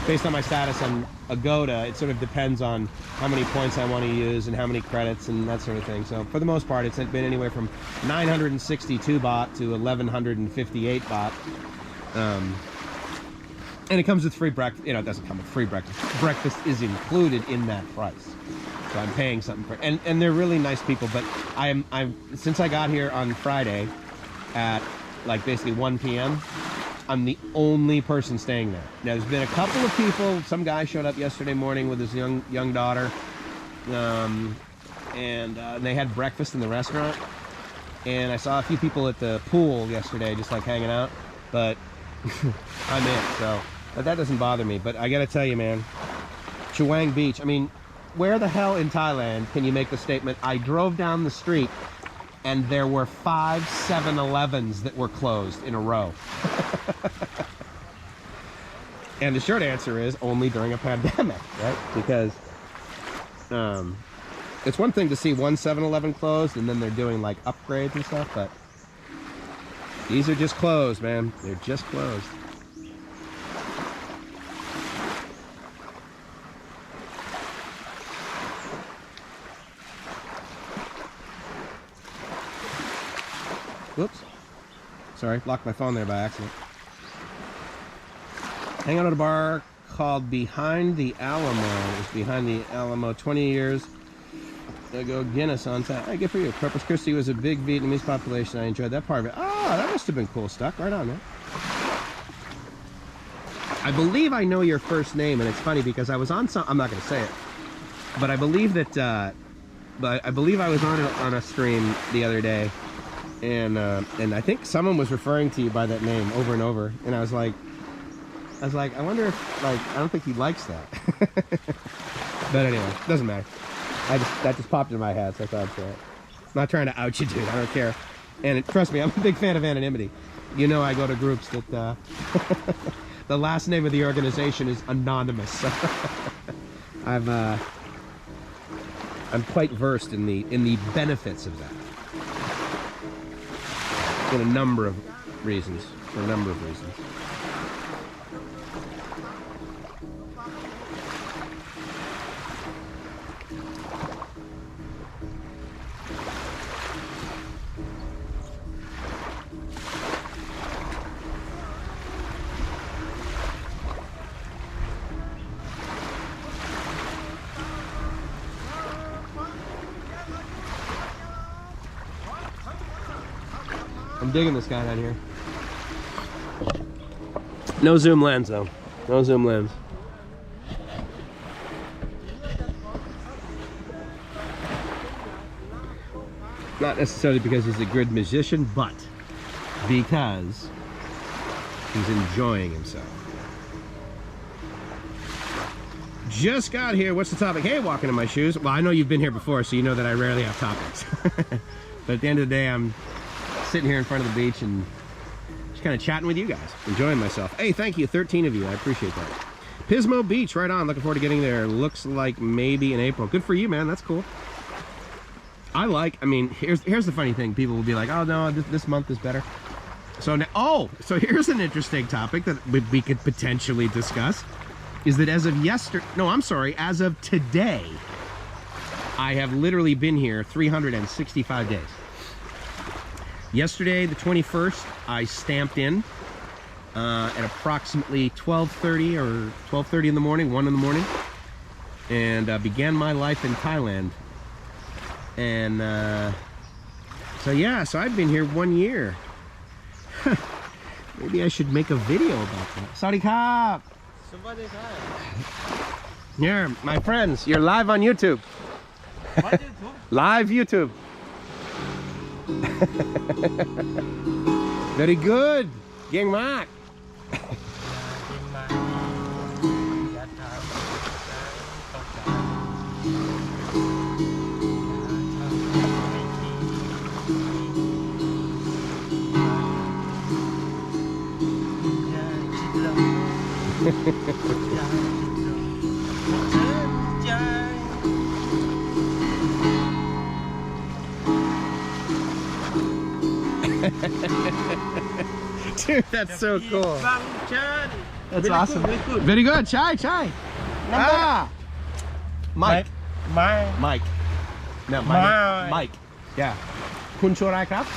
based on my status on Agoda, it sort of depends on how many points I want to use and how many credits and that sort of thing. So for the most part, it's been anywhere from 962 baht to 1,158 baht. And it comes with free breakfast. You know, it doesn't come with free breakfast. Breakfast is included in that price. So I'm paying something for it. And they're really nice people. But I'm since I got here on Friday at like basically 1 p.m., I'm the only person staying there. Now, there's been a couple of people. Some guy showed up yesterday morning with his young daughter, and they had breakfast in the restaurant. And I saw a few people at the pool yesterday, just like hanging out. But I'm in, so but that doesn't bother me. But I gotta tell you, man, Chawang Beach. I mean, where the hell in Thailand can you make the statement? I drove down the street, and there were 5 7-Elevens that were closed in a row. And the short answer is only during a pandemic, right? Because it's one thing to see one 7-Eleven closed and then they're doing like upgrades and stuff, but these are just closed, man. They're just closed. Whoops. Sorry, locked my phone there by accident. Hang out at a bar called Behind the Alamo. It was Behind the Alamo 20 years ago. Guinness on tap. Hey, good for you. Corpus Christi was a big Vietnamese population. I enjoyed that part of it. Oh, that must have been cool stuff. Right on, man. I believe I know your first name, and it's funny because I was on some. I'm not going to say it, but I believe that. But I believe I was on a stream the other day. And I think someone was referring to you by that name over and over, and I was like, I wonder if, like, I don't think he likes that. But anyway, doesn't matter. That just popped in my head, so I thought I'd say it. I'm not trying to out you, dude. I don't care. And trust me, I'm a big fan of anonymity. You know, I go to groups that the last name of the organization is anonymous. So I'm quite versed in the benefits of that. For a number of reasons. I'm digging this guy down here. No zoom lens though. No zoom lens. Not necessarily because he's a good musician, but because he's enjoying himself. Just got here. What's the topic? Hey, walking in my shoes. Well, I know you've been here before, so you know that I rarely have topics. But at the end of the day, I'm sitting here in front of the beach and just kind of chatting with you guys, enjoying myself. Hey, thank you, 13 of you. I appreciate that. Pismo Beach, right on. Looking forward to getting there. Looks like maybe in April. Good for you, man. That's cool. I mean, here's the funny thing. People will be like, oh no, this month is better. So now, so here's an interesting topic that we could potentially discuss. Is that as of as of today, I have literally been here 365 days. Yesterday, the 21st, I stamped in at approximately 12:30 or 12:30 in the morning, 1 in the morning, and began my life in Thailand. And so I've been here 1 year. Maybe I should make a video about that. Sawadee Krap! Here, my friends, you're live on YouTube. What YouTube? Live YouTube. Very good. Gang Mark. Dude, that's so cool. That's awesome. Very good. Chai. Mike. Mike. No, Mike. Yeah. Kun Chorai Krap?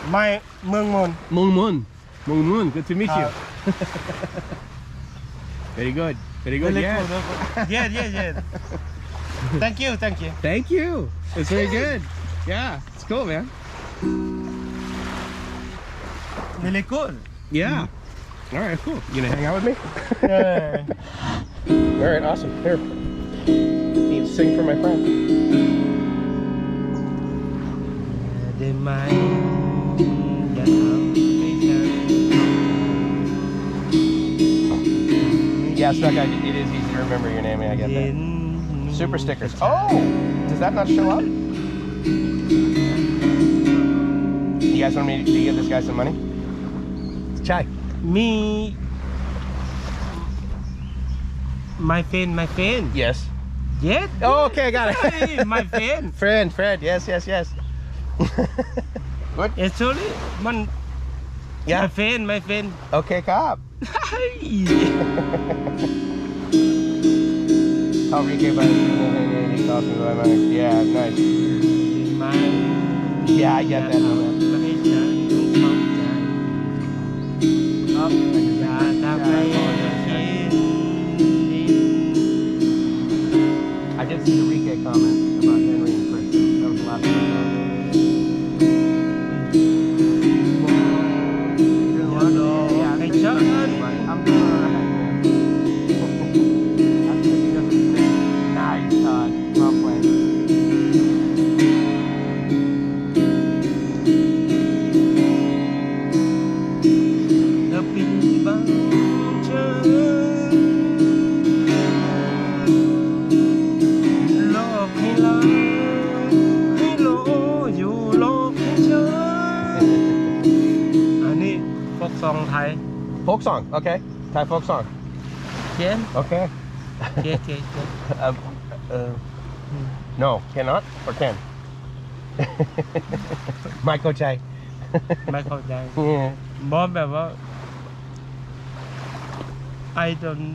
Mike Moon. Moon. Good to meet you. Very good. Yeah. Yeah. Thank you. Thank you. It's very good. Yeah, it's cool, man. Really cool. Yeah. All right, cool. You gonna hang out with me? Yeah. All right, awesome. Here. Need to sing for my friend. Yeah, Stuck, it is easy to remember your name. I get that. Super stickers. Oh, does that not show up? You guys want me to give this guy some money? Chai. Me. My friend. Yes. Yes. Oh, okay, I got it. Hey, my friend. Friend. Yes. Good. Actually, man. Yeah. My friend. Okay, Krap. How Ricky by yeah, nice. Yeah, I get that. I did see the Ricky comment about Henry and Kristen. That was the last one I saw. I'm doing alright, man. Nice, Todd. Well played. Folk song, okay. Thai folk song. Yeah. Okay. Okay. No, cannot or can? Michael Chai. ไม่เข้าใจ Yeah. บอสแบบว่า I don't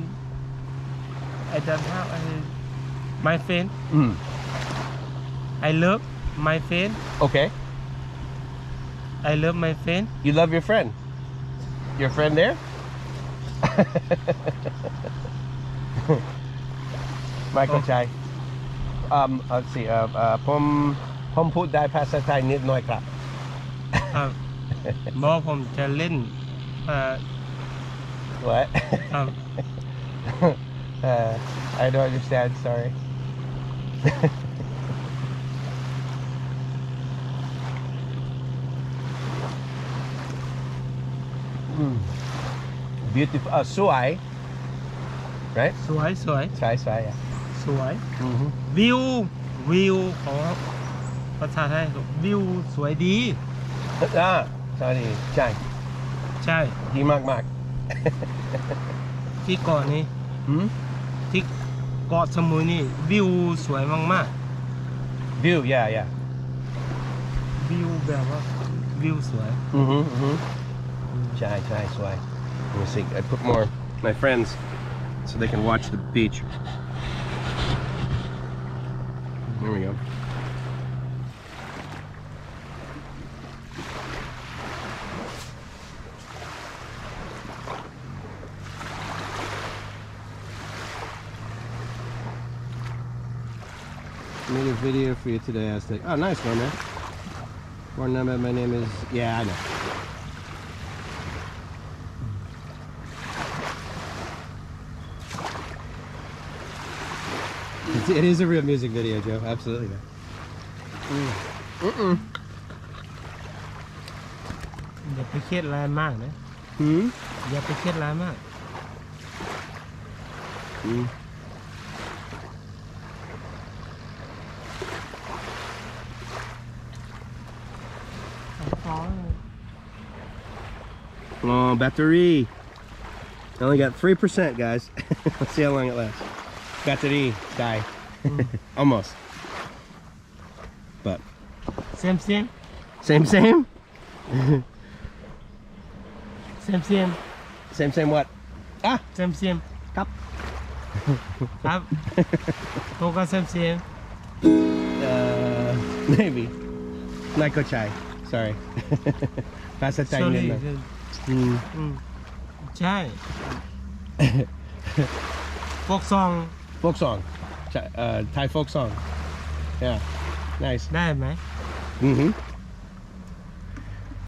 have my friend I love my friend Okay. I love my friend You love your friend? Your friend there? Michael Chai. Let's see. ผมพูดได้ภาษาไทยนิดหน่อยครับ บอสผมจะเล่น What? ครับ I don't understand. Sorry. beautiful สวย right สวยสวย สวย yeah สวยวิววิวของภาษาไทยวิวสวยดี ใช่ใช่ ใช่ ดีมาก ที่เกาะนี้ ที่เกาะสมุยนี่วิวสวยมาก view yeah ๆวิวแบบว่าวิวสวย ใช่สวย let me see I put more my friends so they can watch the beach there we go made a video for you today. I was like, oh, nice one, man. Born number, my name is, yeah, I know. It is a real music video, Joe. Absolutely, man. อย่าไปเครียดอะไรมากนะอย่าไปเครียดอะไรมาก Oh, battery. I only got 3%, guys. Let's see how long it lasts. Battery die. Almost. But same same. same same Same what? Ah, same cup. ครับโตก็ same Maybe. Naiko chai. Sorry. Pasa chai sorry nila. ใช่ฟกซอง Folk song. Thai folk song. Yeah. Nice. ได้ไหม Mm-hmm.